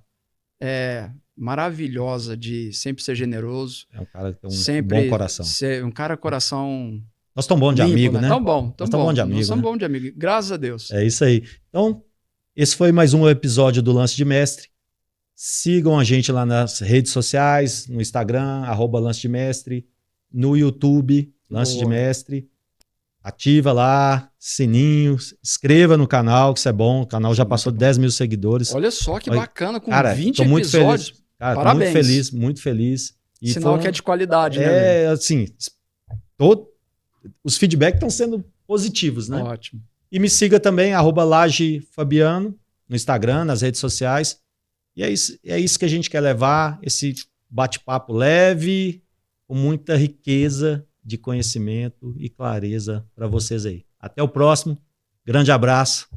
maravilhosa de sempre ser generoso. É um cara que tem um bom coração. Um cara coração... Nós estamos bons de amigo, né? Tão bom. Nós estamos bons de amigo. Nós estamos bons de amigo. Graças a Deus. É isso aí. Então, esse foi mais um episódio do Lance de Mestre. Sigam a gente lá nas redes sociais, no Instagram, @Lance de Mestre, no YouTube, Lance de Mestre. Ativa lá, sininho, inscreva no canal, que isso é bom. O canal já passou 10 mil seguidores. Olha só que bacana, com cara, 20 tô muito episódios. Feliz. Cara, parabéns. Muito feliz, muito feliz. E sinal que é de qualidade, né? Assim, os feedbacks estão sendo positivos, né? Ótimo. E me siga também, @LajeFabiano, no Instagram, nas redes sociais. E é isso que a gente quer levar, esse bate-papo leve, com muita riqueza de conhecimento e clareza para vocês aí. Até o próximo. Grande abraço.